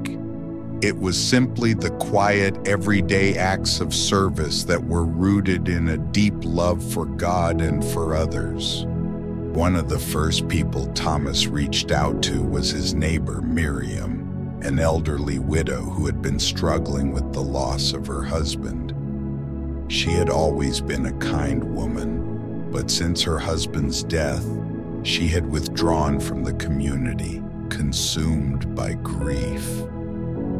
It was simply the quiet, everyday acts of service that were rooted in a deep love for God and for others. One of the first people Thomas reached out to was his neighbor, Miriam, an elderly widow who had been struggling with the loss of her husband. She had always been a kind woman, but since her husband's death, she had withdrawn from the community, consumed by grief.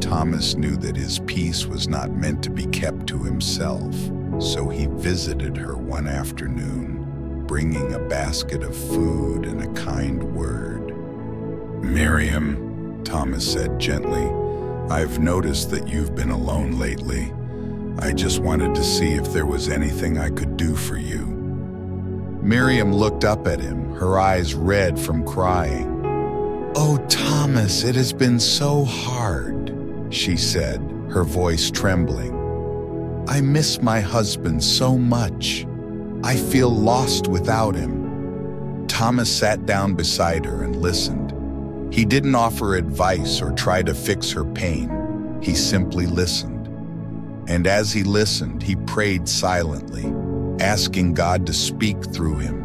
Thomas knew that his peace was not meant to be kept to himself, so he visited her one afternoon, bringing a basket of food and a kind word. Miriam, Thomas said gently, I've noticed that you've been alone lately. I just wanted to see if there was anything I could do for you. Miriam looked up at him, her eyes red from crying. Oh, Thomas, it has been so hard, she said, her voice trembling. "I miss my husband so much. I feel lost without him." Thomas sat down beside her and listened. He didn't offer advice or try to fix her pain. He simply listened. And as he listened, he prayed silently, asking God to speak through him,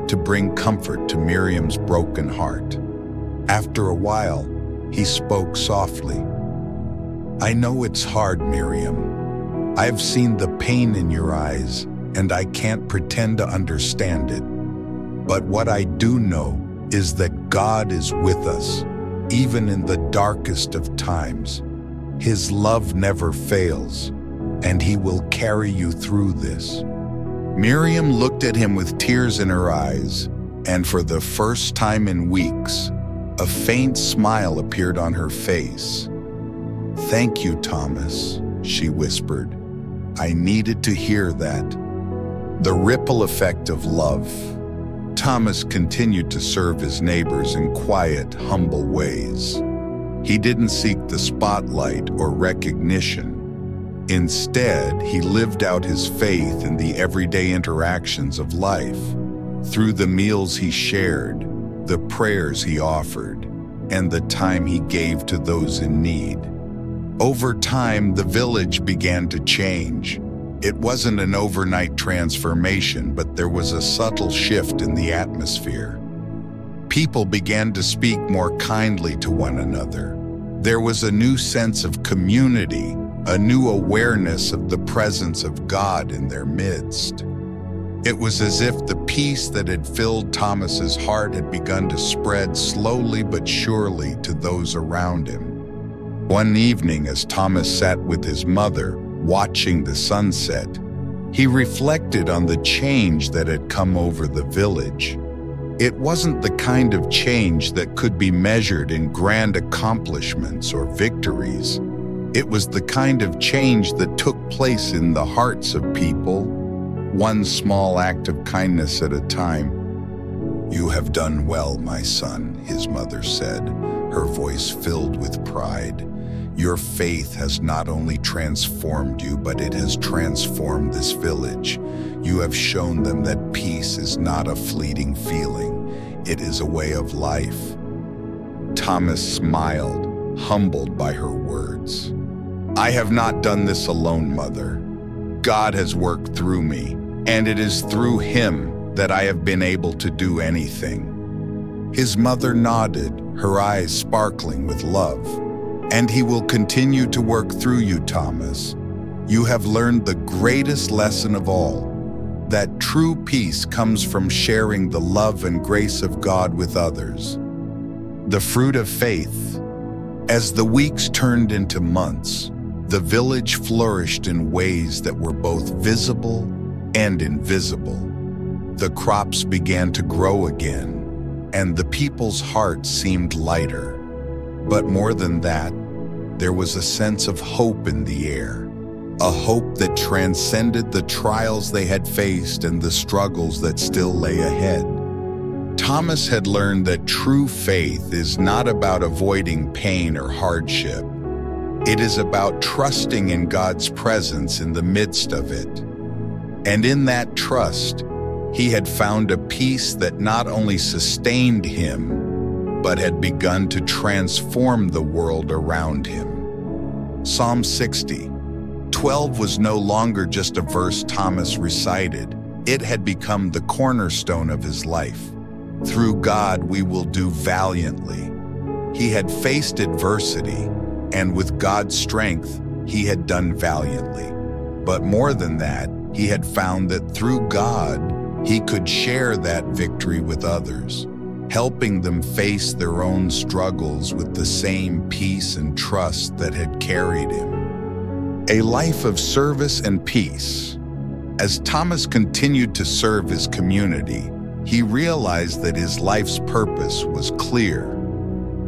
to bring comfort to Miriam's broken heart. After a while, he spoke softly. "I know it's hard, Miriam. I've seen the pain in your eyes, and I can't pretend to understand it. But what I do know is that God is with us, even in the darkest of times. His love never fails, and he will carry you through this." Miriam looked at him with tears in her eyes, and for the first time in weeks, a faint smile appeared on her face. "Thank you, Thomas," she whispered. "I needed to hear that." The ripple effect of love. Thomas continued to serve his neighbors in quiet, humble ways. He didn't seek the spotlight or recognition. Instead, he lived out his faith in the everyday interactions of life, through the meals he shared, the prayers he offered, and the time he gave to those in need. Over time, the village began to change. It wasn't an overnight transformation, but there was a subtle shift in the atmosphere. People began to speak more kindly to one another. There was a new sense of community, a new awareness of the presence of God in their midst. It was as if the peace that had filled Thomas's heart had begun to spread slowly but surely to those around him. One evening, as Thomas sat with his mother, watching the sunset, he reflected on the change that had come over the village. It wasn't the kind of change that could be measured in grand accomplishments or victories. It was the kind of change that took place in the hearts of people, one small act of kindness at a time. "You have done well, my son," his mother said, her voice filled with pride. "Your faith has not only transformed you, but it has transformed this village. You have shown them that peace is not a fleeting feeling. It is a way of life." Thomas smiled, humbled by her words. "I have not done this alone, Mother. God has worked through me, and it is through him that I have been able to do anything." His mother nodded, her eyes sparkling with love. "And he will continue to work through you, Thomas. You have learned the greatest lesson of all, that true peace comes from sharing the love and grace of God with others." The fruit of faith. As the weeks turned into months, the village flourished in ways that were both visible and invisible. The crops began to grow again, and the people's hearts seemed lighter. But more than that, there was a sense of hope in the air, a hope that transcended the trials they had faced and the struggles that still lay ahead. Thomas had learned that true faith is not about avoiding pain or hardship. It is about trusting in God's presence in the midst of it. And in that trust, he had found a peace that not only sustained him, but had begun to transform the world around him. Psalm 60:12 was no longer just a verse Thomas recited. It had become the cornerstone of his life. Through God we will do valiantly. He had faced adversity, and with God's strength, he had done valiantly. But more than that, he had found that through God, he could share that victory with others, helping them face their own struggles with the same peace and trust that had carried him. A life of service and peace. As Thomas continued to serve his community, he realized that his life's purpose was clear.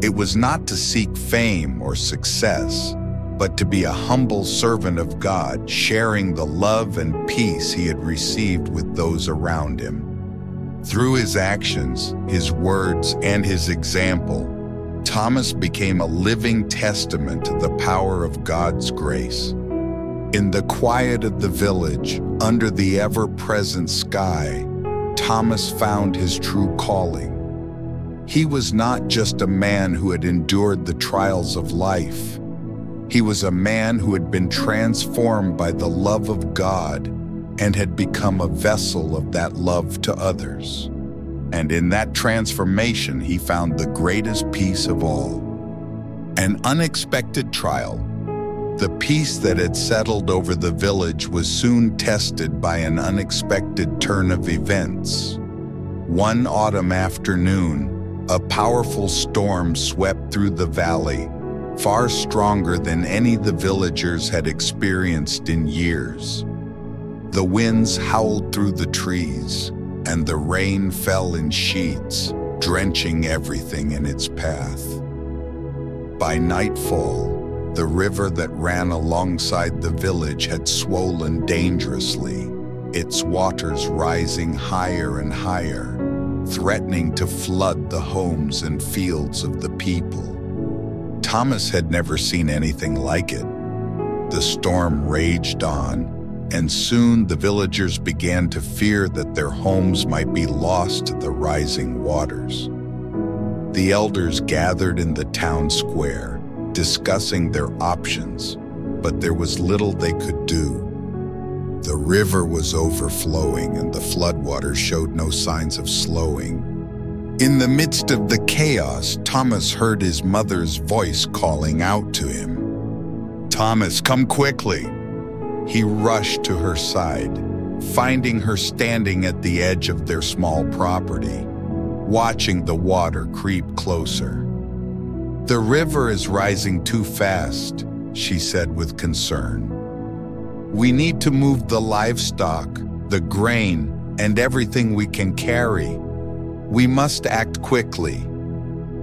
It was not to seek fame or success, but to be a humble servant of God, sharing the love and peace he had received with those around him. Through his actions, his words, and his example, Thomas became a living testament to the power of God's grace. In the quiet of the village, under the ever-present sky, Thomas found his true calling. He was not just a man who had endured the trials of life. He was a man who had been transformed by the love of God and had become a vessel of that love to others. And in that transformation, he found the greatest peace of all. An unexpected trial. The peace that had settled over the village was soon tested by an unexpected turn of events. One autumn afternoon, a powerful storm swept through the valley, far stronger than any the villagers had experienced in years. The winds howled through the trees, and the rain fell in sheets, drenching everything in its path. By nightfall, the river that ran alongside the village had swollen dangerously, its waters rising higher and higher, threatening to flood the homes and fields of the people. Thomas had never seen anything like it. The storm raged on, and soon the villagers began to fear that their homes might be lost to the rising waters. The elders gathered in the town square, discussing their options, but there was little they could do. The river was overflowing and the floodwaters showed no signs of slowing. In the midst of the chaos, Thomas heard his mother's voice calling out to him. "Thomas, come quickly!" He rushed to her side, finding her standing at the edge of their small property, watching the water creep closer. "The river is rising too fast," she said with concern. "We need to move the livestock, the grain, and everything we can carry. We must act quickly."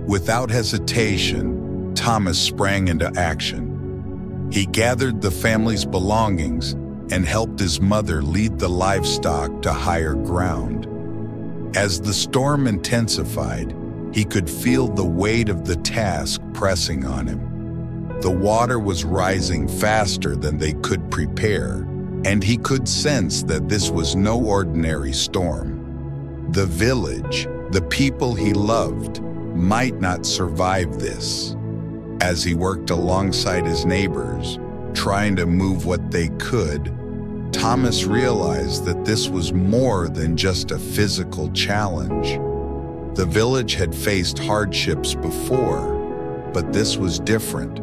Without hesitation, Thomas sprang into action. He gathered the family's belongings and helped his mother lead the livestock to higher ground. As the storm intensified, he could feel the weight of the task pressing on him. The water was rising faster than they could prepare, and he could sense that this was no ordinary storm. The village, the people he loved, might not survive this. As he worked alongside his neighbors, trying to move what they could, Thomas realized that this was more than just a physical challenge. The village had faced hardships before, but this was different.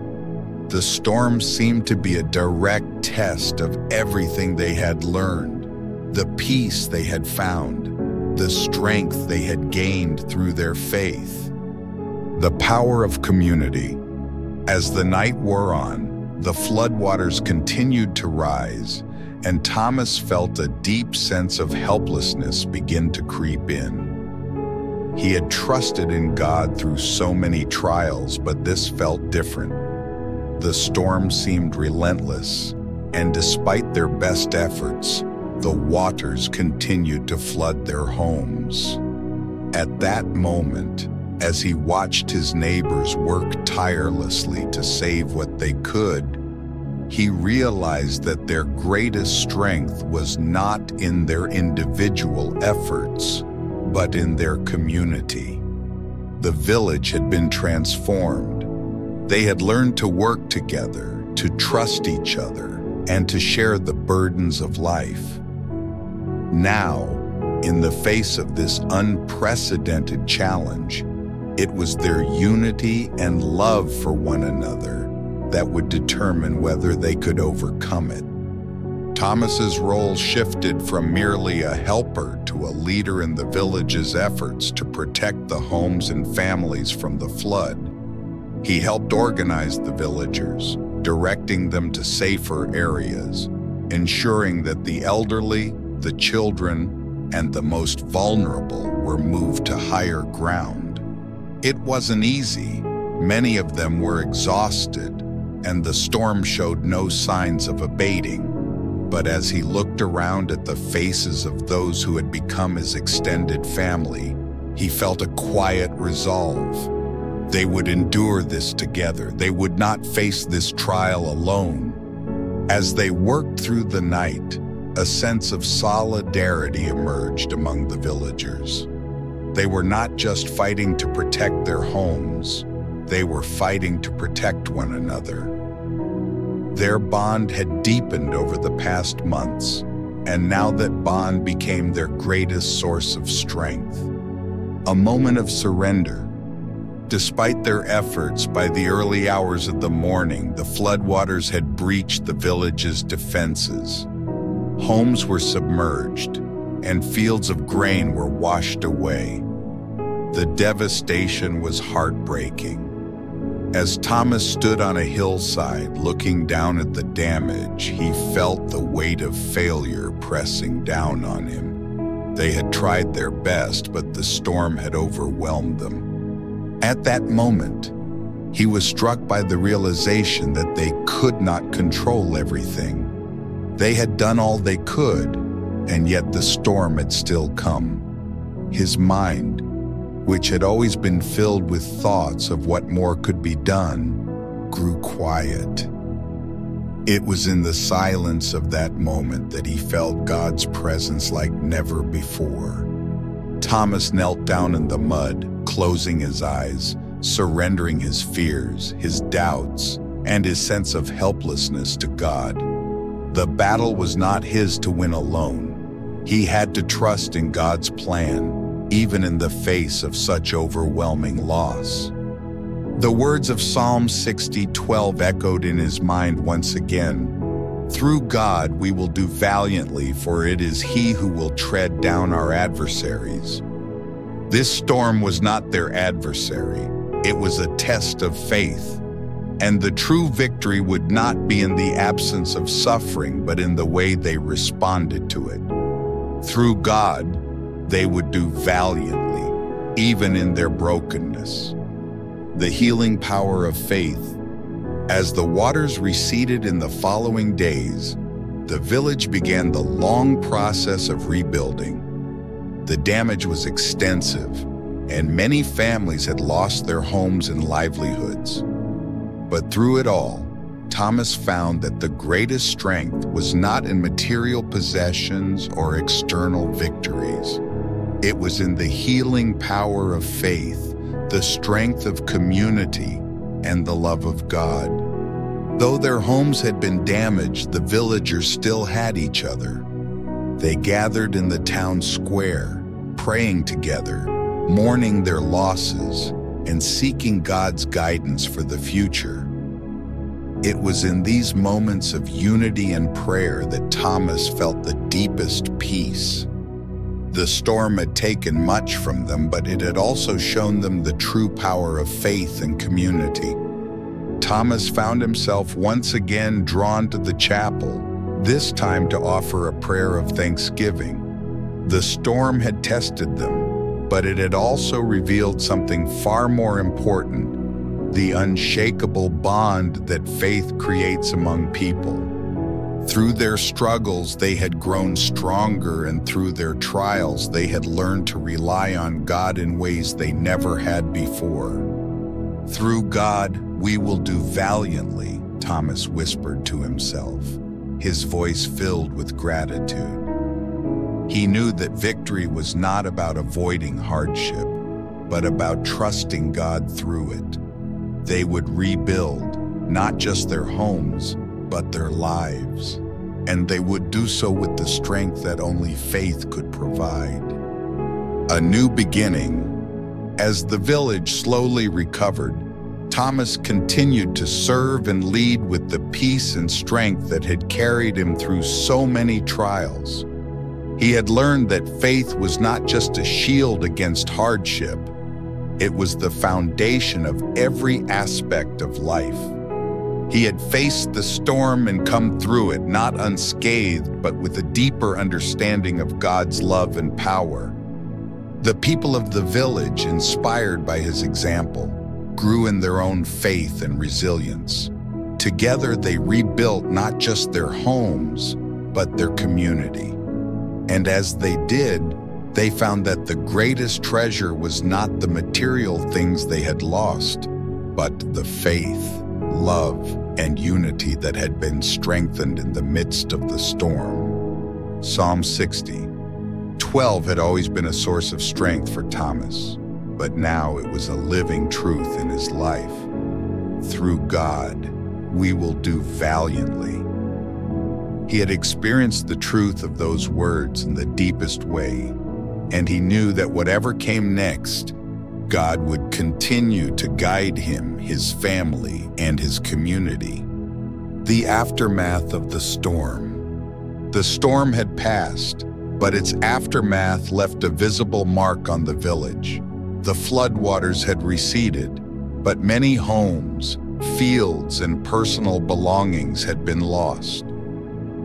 The storm seemed to be a direct test of everything they had learned, the peace they had found, the strength they had gained through their faith. The power of community. As the night wore on, the floodwaters continued to rise, and Thomas felt a deep sense of helplessness begin to creep in. He had trusted in God through so many trials, but this felt different. The storm seemed relentless, and despite their best efforts, the waters continued to flood their homes. At that moment, as he watched his neighbors work tirelessly to save what they could, he realized that their greatest strength was not in their individual efforts, but in their community. The village had been transformed. They had learned to work together, to trust each other, and to share the burdens of life. Now, in the face of this unprecedented challenge, it was their unity and love for one another that would determine whether they could overcome it. Thomas's role shifted from merely a helper to a leader in the village's efforts to protect the homes and families from the flood. He helped organize the villagers, directing them to safer areas, ensuring that the elderly, the children, and the most vulnerable were moved to higher ground. It wasn't easy. Many of them were exhausted, and the storm showed no signs of abating. But as he looked around at the faces of those who had become his extended family, he felt a quiet resolve. They would endure this together. They would not face this trial alone. As they worked through the night, a sense of solidarity emerged among the villagers. They were not just fighting to protect their homes, they were fighting to protect one another. Their bond had deepened over the past months, and now that bond became their greatest source of strength. A moment of surrender. Despite their efforts, by the early hours of the morning, the floodwaters had breached the village's defenses. Homes were submerged, and fields of grain were washed away. The devastation was heartbreaking. As Thomas stood on a hillside looking down at the damage, he felt the weight of failure pressing down on him. They had tried their best, but the storm had overwhelmed them. At that moment, he was struck by the realization that they could not control everything. They had done all they could, and yet the storm had still come. His mind, which had always been filled with thoughts of what more could be done, grew quiet. It was in the silence of that moment that he felt God's presence like never before. Thomas knelt down in the mud, closing his eyes, surrendering his fears, his doubts, and his sense of helplessness to God. The battle was not his to win alone. He had to trust in God's plan, even in the face of such overwhelming loss. The words of Psalm 60:12 echoed in his mind once again. Through God we will do valiantly, for it is He who will tread down our adversaries. This storm was not their adversary. It was a test of faith. And the true victory would not be in the absence of suffering, but in the way they responded to it. Through God, they would do valiantly, even in their brokenness. The healing power of faith. As the waters receded in the following days, the village began the long process of rebuilding. The damage was extensive, and many families had lost their homes and livelihoods. But through it all, Thomas found that the greatest strength was not in material possessions or external victories. It was in the healing power of faith, the strength of community, and the love of God. Though their homes had been damaged, the villagers still had each other. They gathered in the town square, praying together, mourning their losses, and seeking God's guidance for the future. It was in these moments of unity and prayer that Thomas felt the deepest peace. The storm had taken much from them, but it had also shown them the true power of faith and community. Thomas found himself once again drawn to the chapel, this time to offer a prayer of thanksgiving. The storm had tested them, but it had also revealed something far more important: the unshakable bond that faith creates among people. Through their struggles, they had grown stronger, and through their trials, they had learned to rely on God in ways they never had before. Through God, we will do valiantly, Thomas whispered to himself, his voice filled with gratitude. He knew that victory was not about avoiding hardship, but about trusting God through it. They would rebuild, not just their homes, but their lives, and they would do so with the strength that only faith could provide. A new beginning. As the village slowly recovered, Thomas continued to serve and lead with the peace and strength that had carried him through so many trials. He had learned that faith was not just a shield against hardship, it was the foundation of every aspect of life. He had faced the storm and come through it, not unscathed, but with a deeper understanding of God's love and power. The people of the village, inspired by his example, grew in their own faith and resilience. Together, they rebuilt not just their homes, but their community. And as they did, they found that the greatest treasure was not the material things they had lost, but the faith, love, and unity that had been strengthened in the midst of the storm. Psalm 60:12 had always been a source of strength for Thomas, but now it was a living truth in his life. Through God, we will do valiantly. He had experienced the truth of those words in the deepest way, and he knew that whatever came next, God would continue to guide him, his family, and his community. The aftermath of the storm. The storm had passed, but its aftermath left a visible mark on the village. The floodwaters had receded, but many homes, fields, and personal belongings had been lost.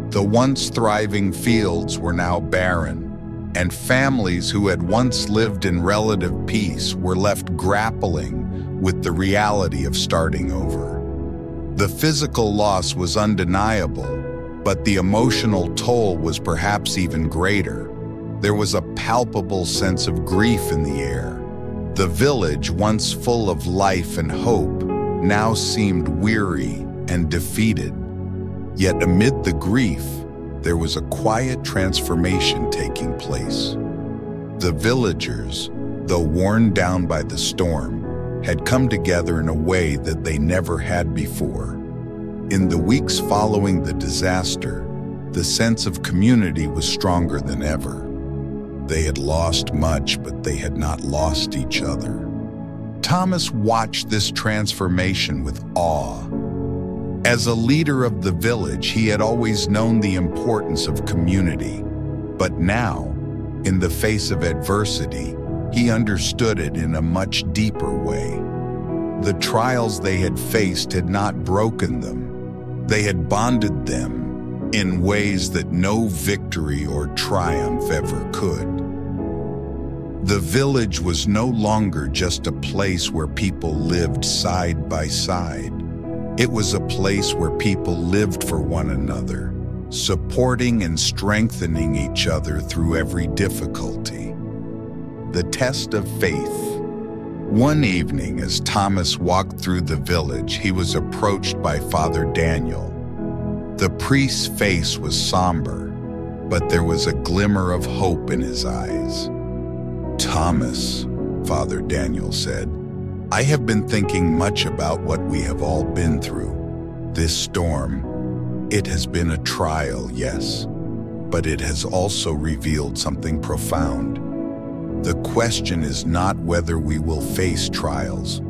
The once thriving fields were now barren, and families who had once lived in relative peace were left grappling with the reality of starting over. The physical loss was undeniable, but the emotional toll was perhaps even greater. There was a palpable sense of grief in the air. The village, once full of life and hope, now seemed weary and defeated. Yet amid the grief, there was a quiet transformation taking place. The villagers, though worn down by the storm, had come together in a way that they never had before. In the weeks following the disaster, the sense of community was stronger than ever. They had lost much, but they had not lost each other. Thomas watched this transformation with awe. As a leader of the village, he had always known the importance of community, but now, in the face of adversity, he understood it in a much deeper way. The trials they had faced had not broken them. They had bonded them in ways that no victory or triumph ever could. The village was no longer just a place where people lived side by side. It was a place where people lived for one another, supporting and strengthening each other through every difficulty. The test of faith. One evening, as Thomas walked through the village, he was approached by Father Daniel. The priest's face was somber, but there was a glimmer of hope in his eyes. "Thomas," Father Daniel said, "I have been thinking much about what we have all been through. This storm, it has been a trial, yes, but it has also revealed something profound. The question is not whether we will face trials,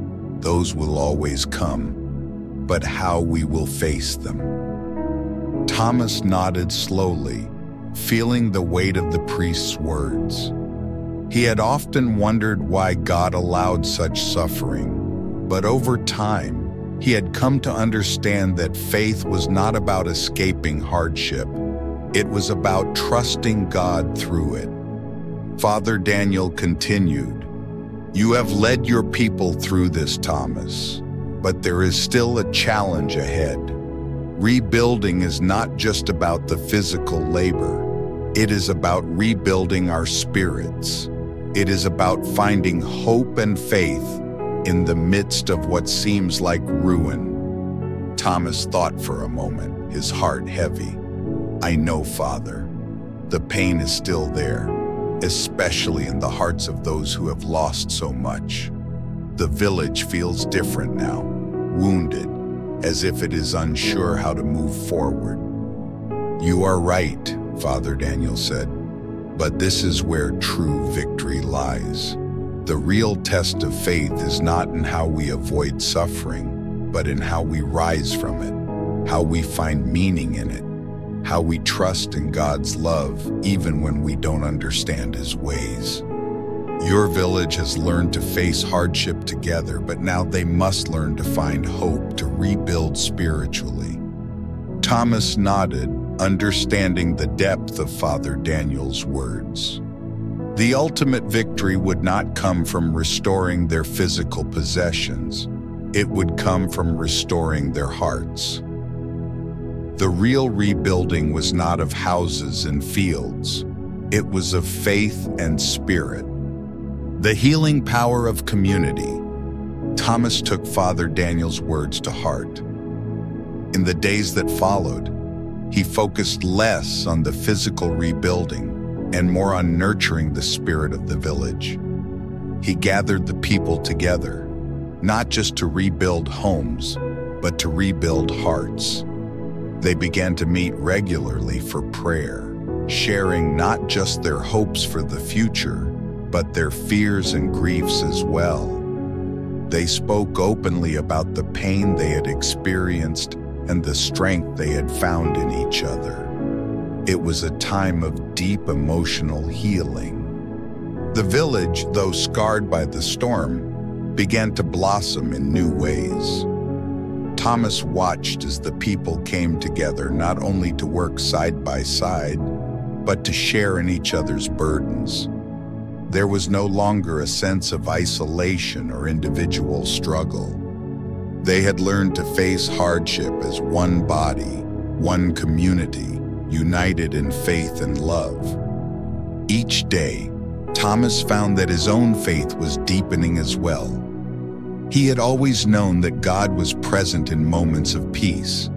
those will always come, but how we will face them." Thomas nodded slowly, feeling the weight of the priest's words. He had often wondered why God allowed such suffering, but over time, he had come to understand that faith was not about escaping hardship. It was about trusting God through it. Father Daniel continued, "You have led your people through this, Thomas, but there is still a challenge ahead. Rebuilding is not just about the physical labor. It is about rebuilding our spirits. It is about finding hope and faith in the midst of what seems like ruin." Thomas thought for a moment, his heart heavy. "I know, Father. The pain is still there, especially in the hearts of those who have lost so much. The village feels different now, wounded, as if it is unsure how to move forward." "You are right," Father Daniel said, "but this is where true victory lies. The real test of faith is not in how we avoid suffering, but in how we rise from it, how we find meaning in it, how we trust in God's love even when we don't understand His ways. Your village has learned to face hardship together, but now they must learn to find hope to rebuild spiritually." Thomas nodded, understanding the depth of Father Daniel's words. The ultimate victory would not come from restoring their physical possessions. It would come from restoring their hearts. The real rebuilding was not of houses and fields. It was of faith and spirit. The healing power of community. Thomas took Father Daniel's words to heart. In the days that followed, he focused less on the physical rebuilding and more on nurturing the spirit of the village. He gathered the people together, not just to rebuild homes, but to rebuild hearts. They began to meet regularly for prayer, sharing not just their hopes for the future, but their fears and griefs as well. They spoke openly about the pain they had experienced and the strength they had found in each other. It was a time of deep emotional healing. The village, though scarred by the storm, began to blossom in new ways. Thomas watched as the people came together not only to work side by side, but to share in each other's burdens. There was no longer a sense of isolation or individual struggle. They had learned to face hardship as one body, one community, united in faith and love. Each day, Thomas found that his own faith was deepening as well. He had always known that God was present in moments of peace,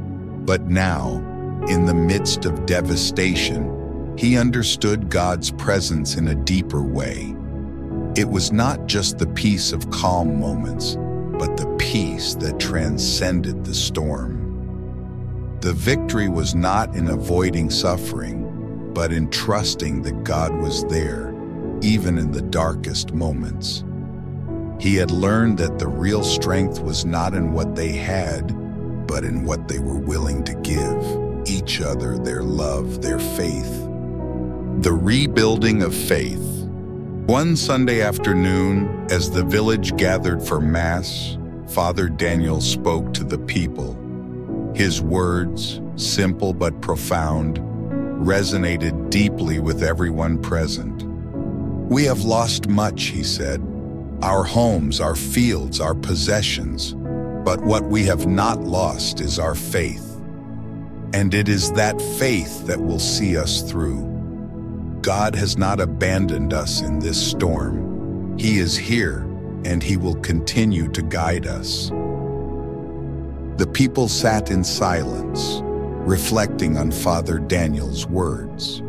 but now, in the midst of devastation, he understood God's presence in a deeper way. It was not just the peace of calm moments, but the peace that transcended the storm. The victory was not in avoiding suffering, but in trusting that God was there, even in the darkest moments. He had learned that the real strength was not in what they had, but in what they were willing to give each other, their love, their faith. The rebuilding of faith. One Sunday afternoon, as the village gathered for Mass, Father Daniel spoke to the people. His words, simple but profound, resonated deeply with everyone present. "We have lost much," he said. "Our homes, our fields, our possessions. But what we have not lost is our faith. And it is that faith that will see us through. God has not abandoned us in this storm. He is here, and He will continue to guide us." The people sat in silence, reflecting on Father Daniel's words.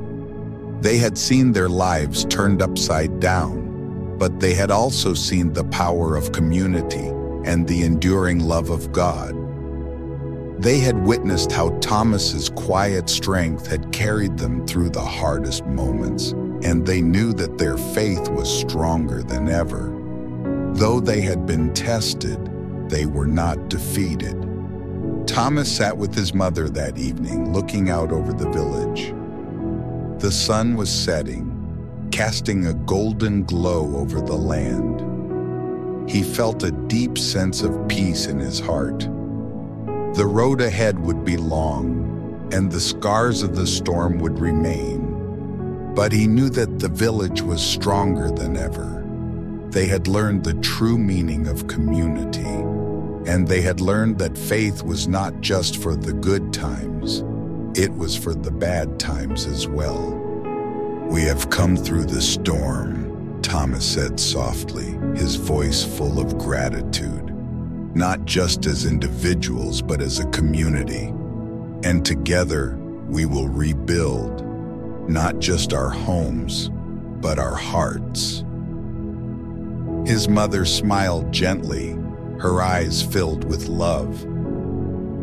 They had seen their lives turned upside down, but they had also seen the power of community and the enduring love of God. They had witnessed how Thomas's quiet strength had carried them through the hardest moments, and they knew that their faith was stronger than ever. Though they had been tested, they were not defeated. Thomas sat with his mother that evening, looking out over the village. The sun was setting, casting a golden glow over the land. He felt a deep sense of peace in his heart. The road ahead would be long, and the scars of the storm would remain. But he knew that the village was stronger than ever. They had learned the true meaning of community, and they had learned that faith was not just for the good times, it was for the bad times as well. "We have come through the storm," Thomas said softly, his voice full of gratitude. "Not just as individuals, but as a community. And together, we will rebuild, not just our homes, but our hearts." His mother smiled gently, her eyes filled with love.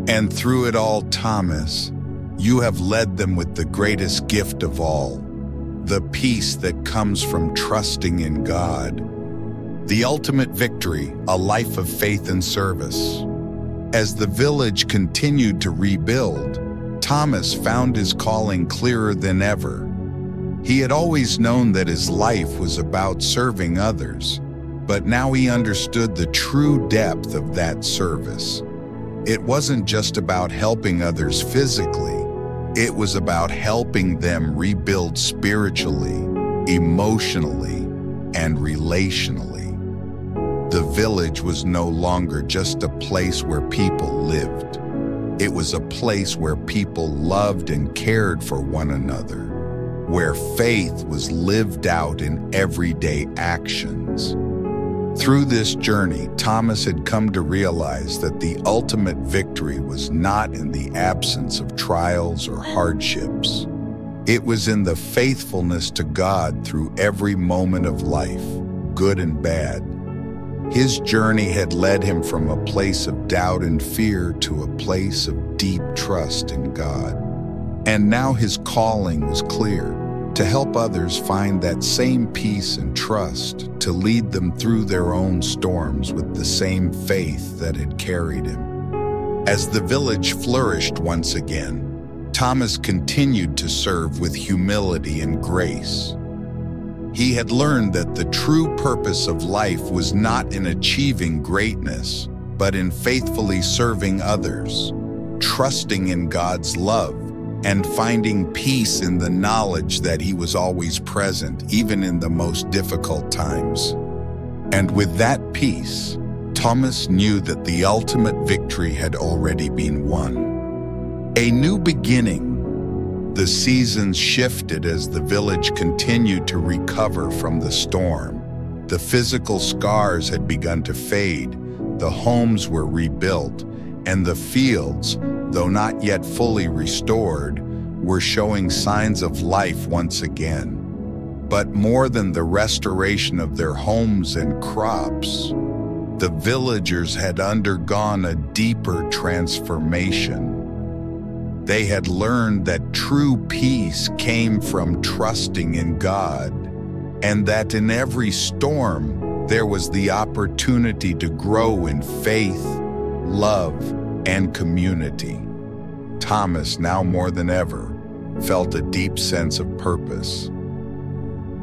"And through it all, Thomas, you have led them with the greatest gift of all, the peace that comes from trusting in God. The ultimate victory, a life of faith and service." As the village continued to rebuild, Thomas found his calling clearer than ever. He had always known that his life was about serving others, but now he understood the true depth of that service. It wasn't just about helping others physically, it was about helping them rebuild spiritually, emotionally, and relationally. The village was no longer just a place where people lived. It was a place where people loved and cared for one another, where faith was lived out in everyday actions. Through this journey, Thomas had come to realize that the ultimate victory was not in the absence of trials or hardships. It was in the faithfulness to God through every moment of life, good and bad. His journey had led him from a place of doubt and fear to a place of deep trust in God. And now his calling was clear: to help others find that same peace and trust, to lead them through their own storms with the same faith that had carried him. As the village flourished once again, Thomas continued to serve with humility and grace. He had learned that the true purpose of life was not in achieving greatness, but in faithfully serving others, trusting in God's love, and finding peace in the knowledge that He was always present, even in the most difficult times. And with that peace, Thomas knew that the ultimate victory had already been won. A new beginning. The seasons shifted as the village continued to recover from the storm. The physical scars had begun to fade, the homes were rebuilt, and the fields, though not yet fully restored, were showing signs of life once again. But more than the restoration of their homes and crops, the villagers had undergone a deeper transformation. They had learned that true peace came from trusting in God, and that in every storm there was the opportunity to grow in faith, love, and community. Thomas, now more than ever, felt a deep sense of purpose.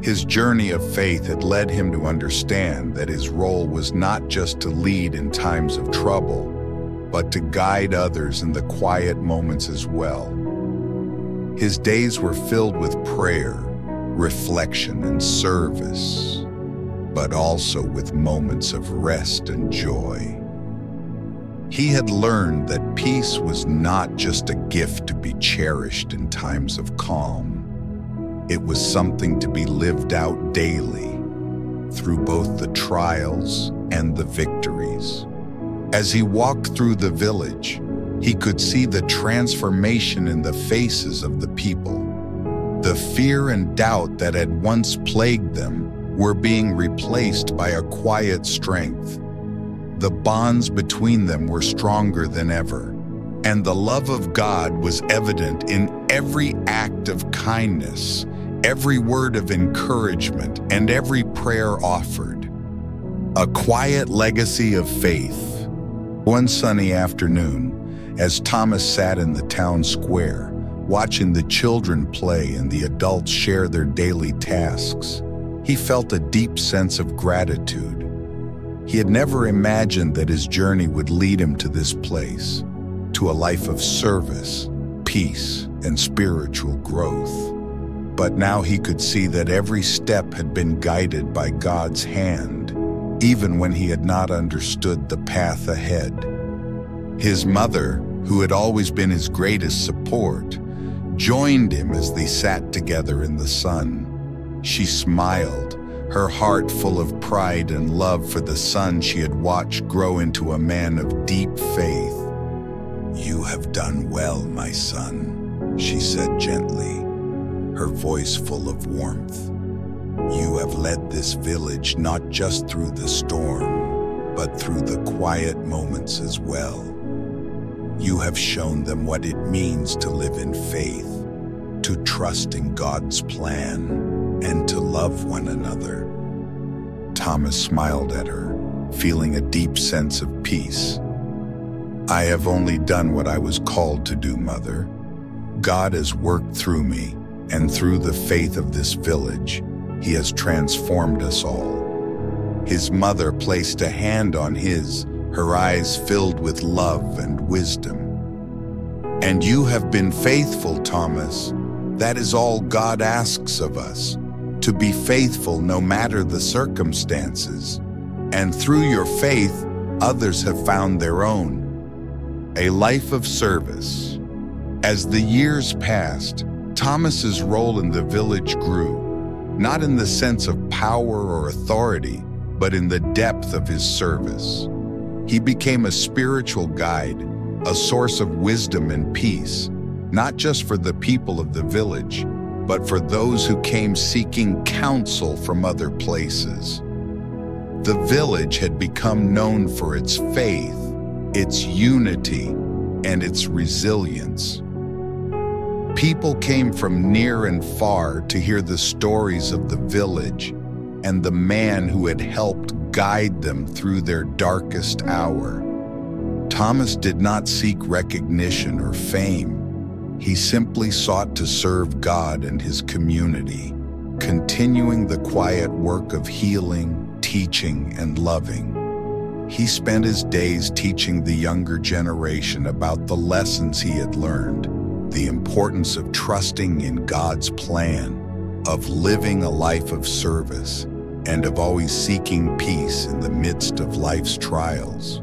His journey of faith had led him to understand that his role was not just to lead in times of trouble, but to guide others in the quiet moments as well. His days were filled with prayer, reflection, and service, but also with moments of rest and joy. He had learned that peace was not just a gift to be cherished in times of calm. It was something to be lived out daily, through both the trials and the victories. As he walked through the village, he could see the transformation in the faces of the people. The fear and doubt that had once plagued them were being replaced by a quiet strength. The bonds between them were stronger than ever, and the love of God was evident in every act of kindness, every word of encouragement, and every prayer offered. A quiet legacy of faith. One sunny afternoon, as Thomas sat in the town square, watching the children play and the adults share their daily tasks, he felt a deep sense of gratitude. He had never imagined that his journey would lead him to this place, to a life of service, peace, and spiritual growth. But now he could see that every step had been guided by God's hand, even when he had not understood the path ahead. His mother, who had always been his greatest support, joined him as they sat together in the sun. She smiled, her heart full of pride and love for the son she had watched grow into a man of deep faith. "You have done well, my son," she said gently, her voice full of warmth. "You have led this village not just through the storm, but through the quiet moments as well. You have shown them what it means to live in faith, to trust in God's plan, and to love one another." Thomas smiled at her, feeling a deep sense of peace. "I have only done what I was called to do, Mother. God has worked through me, and through the faith of this village, He has transformed us all." His mother placed a hand on his, her eyes filled with love and wisdom. "And you have been faithful, Thomas. That is all God asks of us, to be faithful no matter the circumstances. And through your faith, others have found their own. A life of service." As the years passed, Thomas's role in the village grew, not in the sense of power or authority, but in the depth of his service. He became a spiritual guide, a source of wisdom and peace, not just for the people of the village, but for those who came seeking counsel from other places. The village had become known for its faith, its unity, and its resilience. People came from near and far to hear the stories of the village and the man who had helped guide them through their darkest hour. Thomas did not seek recognition or fame. He simply sought to serve God and his community, continuing the quiet work of healing, teaching, and loving. He spent his days teaching the younger generation about the lessons he had learned, the importance of trusting in God's plan, of living a life of service, and of always seeking peace in the midst of life's trials.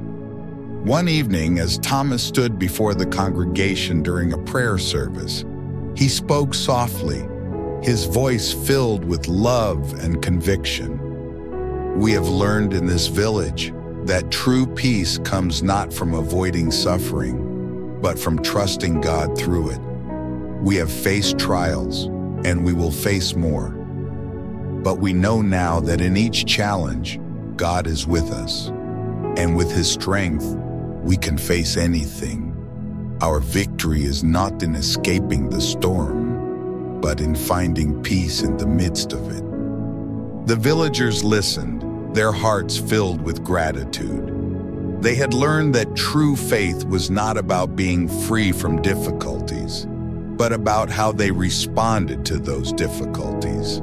One evening, as Thomas stood before the congregation during a prayer service, he spoke softly, his voice filled with love and conviction. We have learned in this village that true peace comes not from avoiding suffering, but from trusting God through it. We have faced trials, and we will face more. But we know now that in each challenge, God is with us, and with his strength, we can face anything. Our victory is not in escaping the storm, but in finding peace in the midst of it. The villagers listened, their hearts filled with gratitude. They had learned that true faith was not about being free from difficulties, but about how they responded to those difficulties.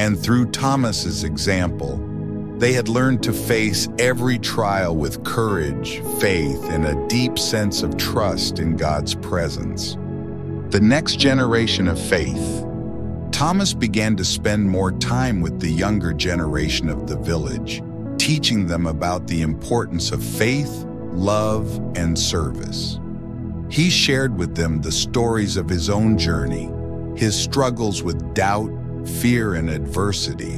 And through Thomas's example, they had learned to face every trial with courage, faith, and a deep sense of trust in God's presence. The next generation of faith. Thomas began to spend more time with the younger generation of the village, teaching them about the importance of faith, love, and service. He shared with them the stories of his own journey, his struggles with doubt, fear, and adversity,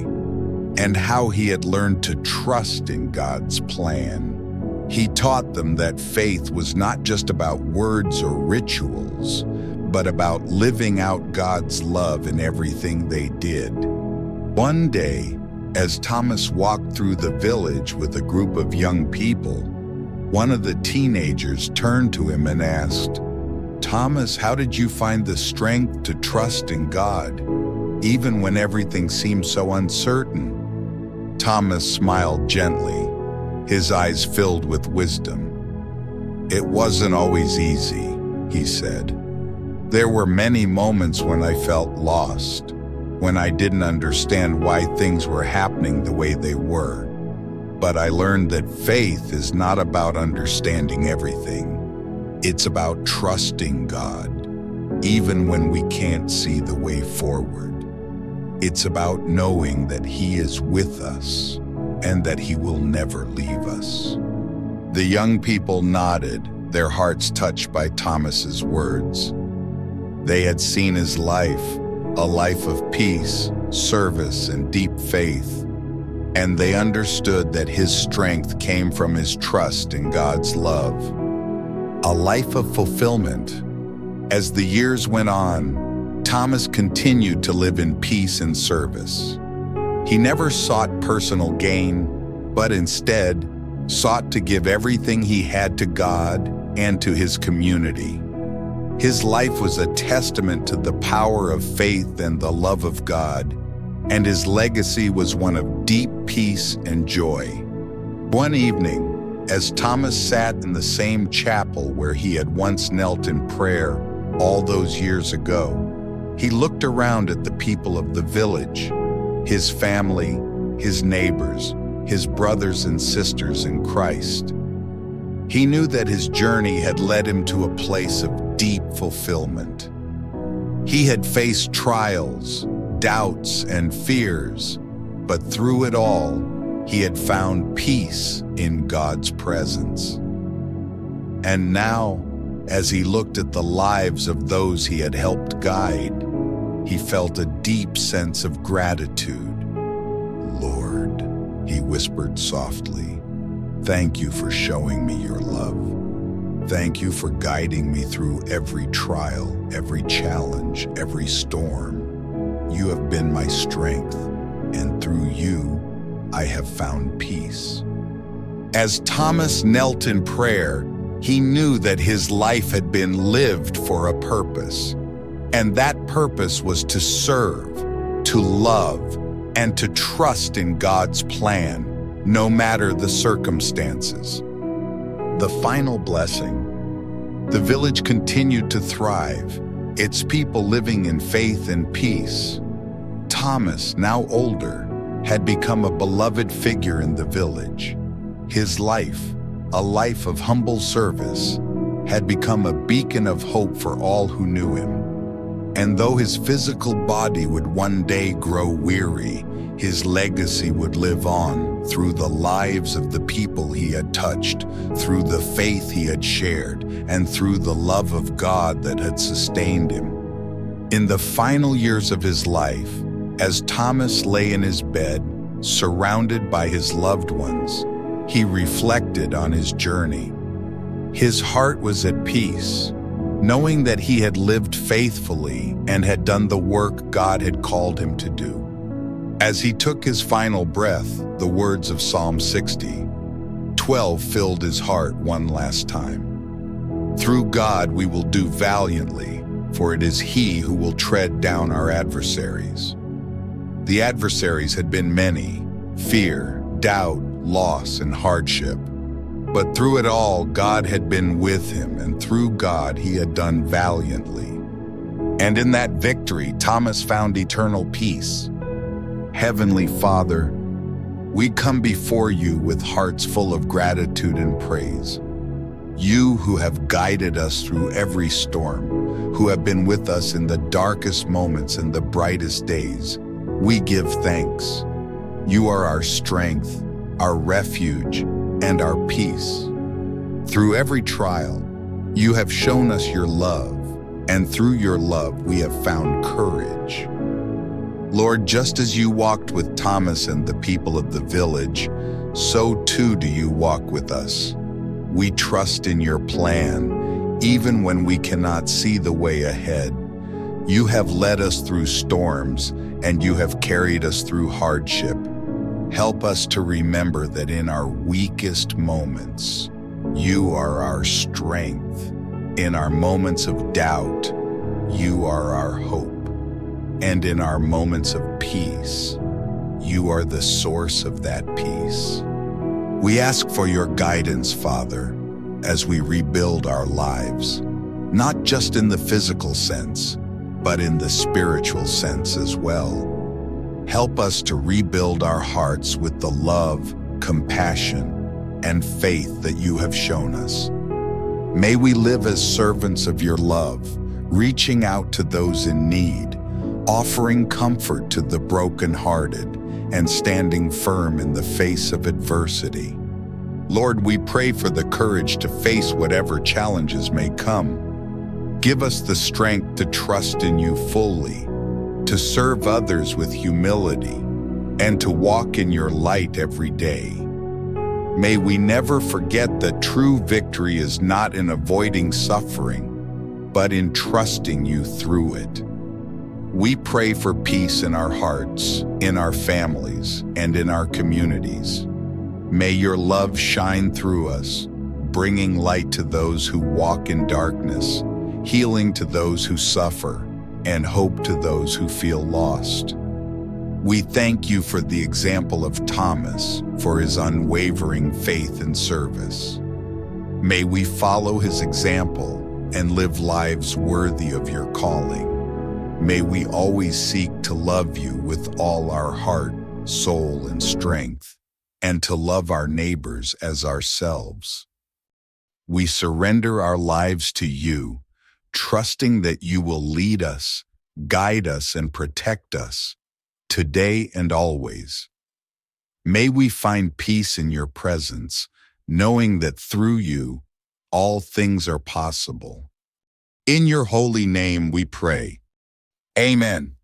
and how he had learned to trust in God's plan. He taught them that faith was not just about words or rituals, but about living out God's love in everything they did. One day, as Thomas walked through the village with a group of young people, one of the teenagers turned to him and asked, "Thomas, how did you find the strength to trust in God, even when everything seemed so uncertain?" Thomas smiled gently, his eyes filled with wisdom. "It wasn't always easy," he said. "There were many moments when I felt lost, when I didn't understand why things were happening the way they were. But I learned that faith is not about understanding everything. It's about trusting God, even when we can't see the way forward. It's about knowing that He is with us and that He will never leave us." The young people nodded, their hearts touched by Thomas's words. They had seen his life, a life of peace, service, and deep faith, and they understood that his strength came from his trust in God's love. A life of fulfillment. As the years went on, Thomas continued to live in peace and service. He never sought personal gain, but instead sought to give everything he had to God and to his community. His life was a testament to the power of faith and the love of God, and his legacy was one of deep peace and joy. One evening, as Thomas sat in the same chapel where he had once knelt in prayer all those years ago, he looked around at the people of the village, his family, his neighbors, his brothers and sisters in Christ. He knew that his journey had led him to a place of deep fulfillment. He had faced trials, doubts, and fears, but through it all, he had found peace in God's presence. And now, as he looked at the lives of those he had helped guide, he felt a deep sense of gratitude. "Lord," he whispered softly. "Thank you for showing me your love. Thank you for guiding me through every trial, every challenge, every storm. You have been my strength, and through you, I have found peace." As Thomas knelt in prayer, he knew that his life had been lived for a purpose, and that purpose was to serve, to love, and to trust in God's plan, no matter the circumstances. The final blessing. The village continued to thrive, its people living in faith and peace. Thomas, now older, had become a beloved figure in the village. His life, a life of humble service, had become a beacon of hope for all who knew him. And though his physical body would one day grow weary, his legacy would live on through the lives of the people he had touched, through the faith he had shared, and through the love of God that had sustained him. In the final years of his life, as Thomas lay in his bed, surrounded by his loved ones, he reflected on his journey. His heart was at peace, knowing that he had lived faithfully and had done the work God had called him to do. As he took his final breath, the words of Psalm 60:12 filled his heart one last time. "Through God we will do valiantly, for it is He who will tread down our adversaries." The adversaries had been many: fear, doubt, loss, and hardship. But through it all, God had been with him, and through God he had done valiantly. And in that victory, Thomas found eternal peace. Heavenly Father, we come before you with hearts full of gratitude and praise. You who have guided us through every storm, who have been with us in the darkest moments and the brightest days, we give thanks. You are our strength, our refuge, and our peace. Through every trial, you have shown us your love, and through your love we have found courage. Lord, just as you walked with Thomas and the people of the village, so too do you walk with us. We trust in your plan, even when we cannot see the way ahead. You have led us through storms, and you have carried us through hardship. Help us to remember that in our weakest moments, you are our strength. In our moments of doubt, you are our hope. And in our moments of peace, you are the source of that peace. We ask for your guidance, Father, as we rebuild our lives, not just in the physical sense, but in the spiritual sense as well. Help us to rebuild our hearts with the love, compassion, and faith that you have shown us. May we live as servants of your love, reaching out to those in need, offering comfort to the brokenhearted, and standing firm in the face of adversity. Lord, we pray for the courage to face whatever challenges may come. Give us the strength to trust in you fully, to serve others with humility, and to walk in your light every day. May we never forget that true victory is not in avoiding suffering, but in trusting you through it. We pray for peace in our hearts, in our families, and in our communities. May your love shine through us, bringing light to those who walk in darkness, healing to those who suffer, and hope to those who feel lost. We thank you for the example of Thomas, for his unwavering faith and service. May we follow his example and live lives worthy of your calling. May we always seek to love you with all our heart, soul, and strength, and to love our neighbors as ourselves. We surrender our lives to you, trusting that you will lead us, guide us, and protect us, today and always. May we find peace in your presence, knowing that through you, all things are possible. In your holy name we pray. Amen.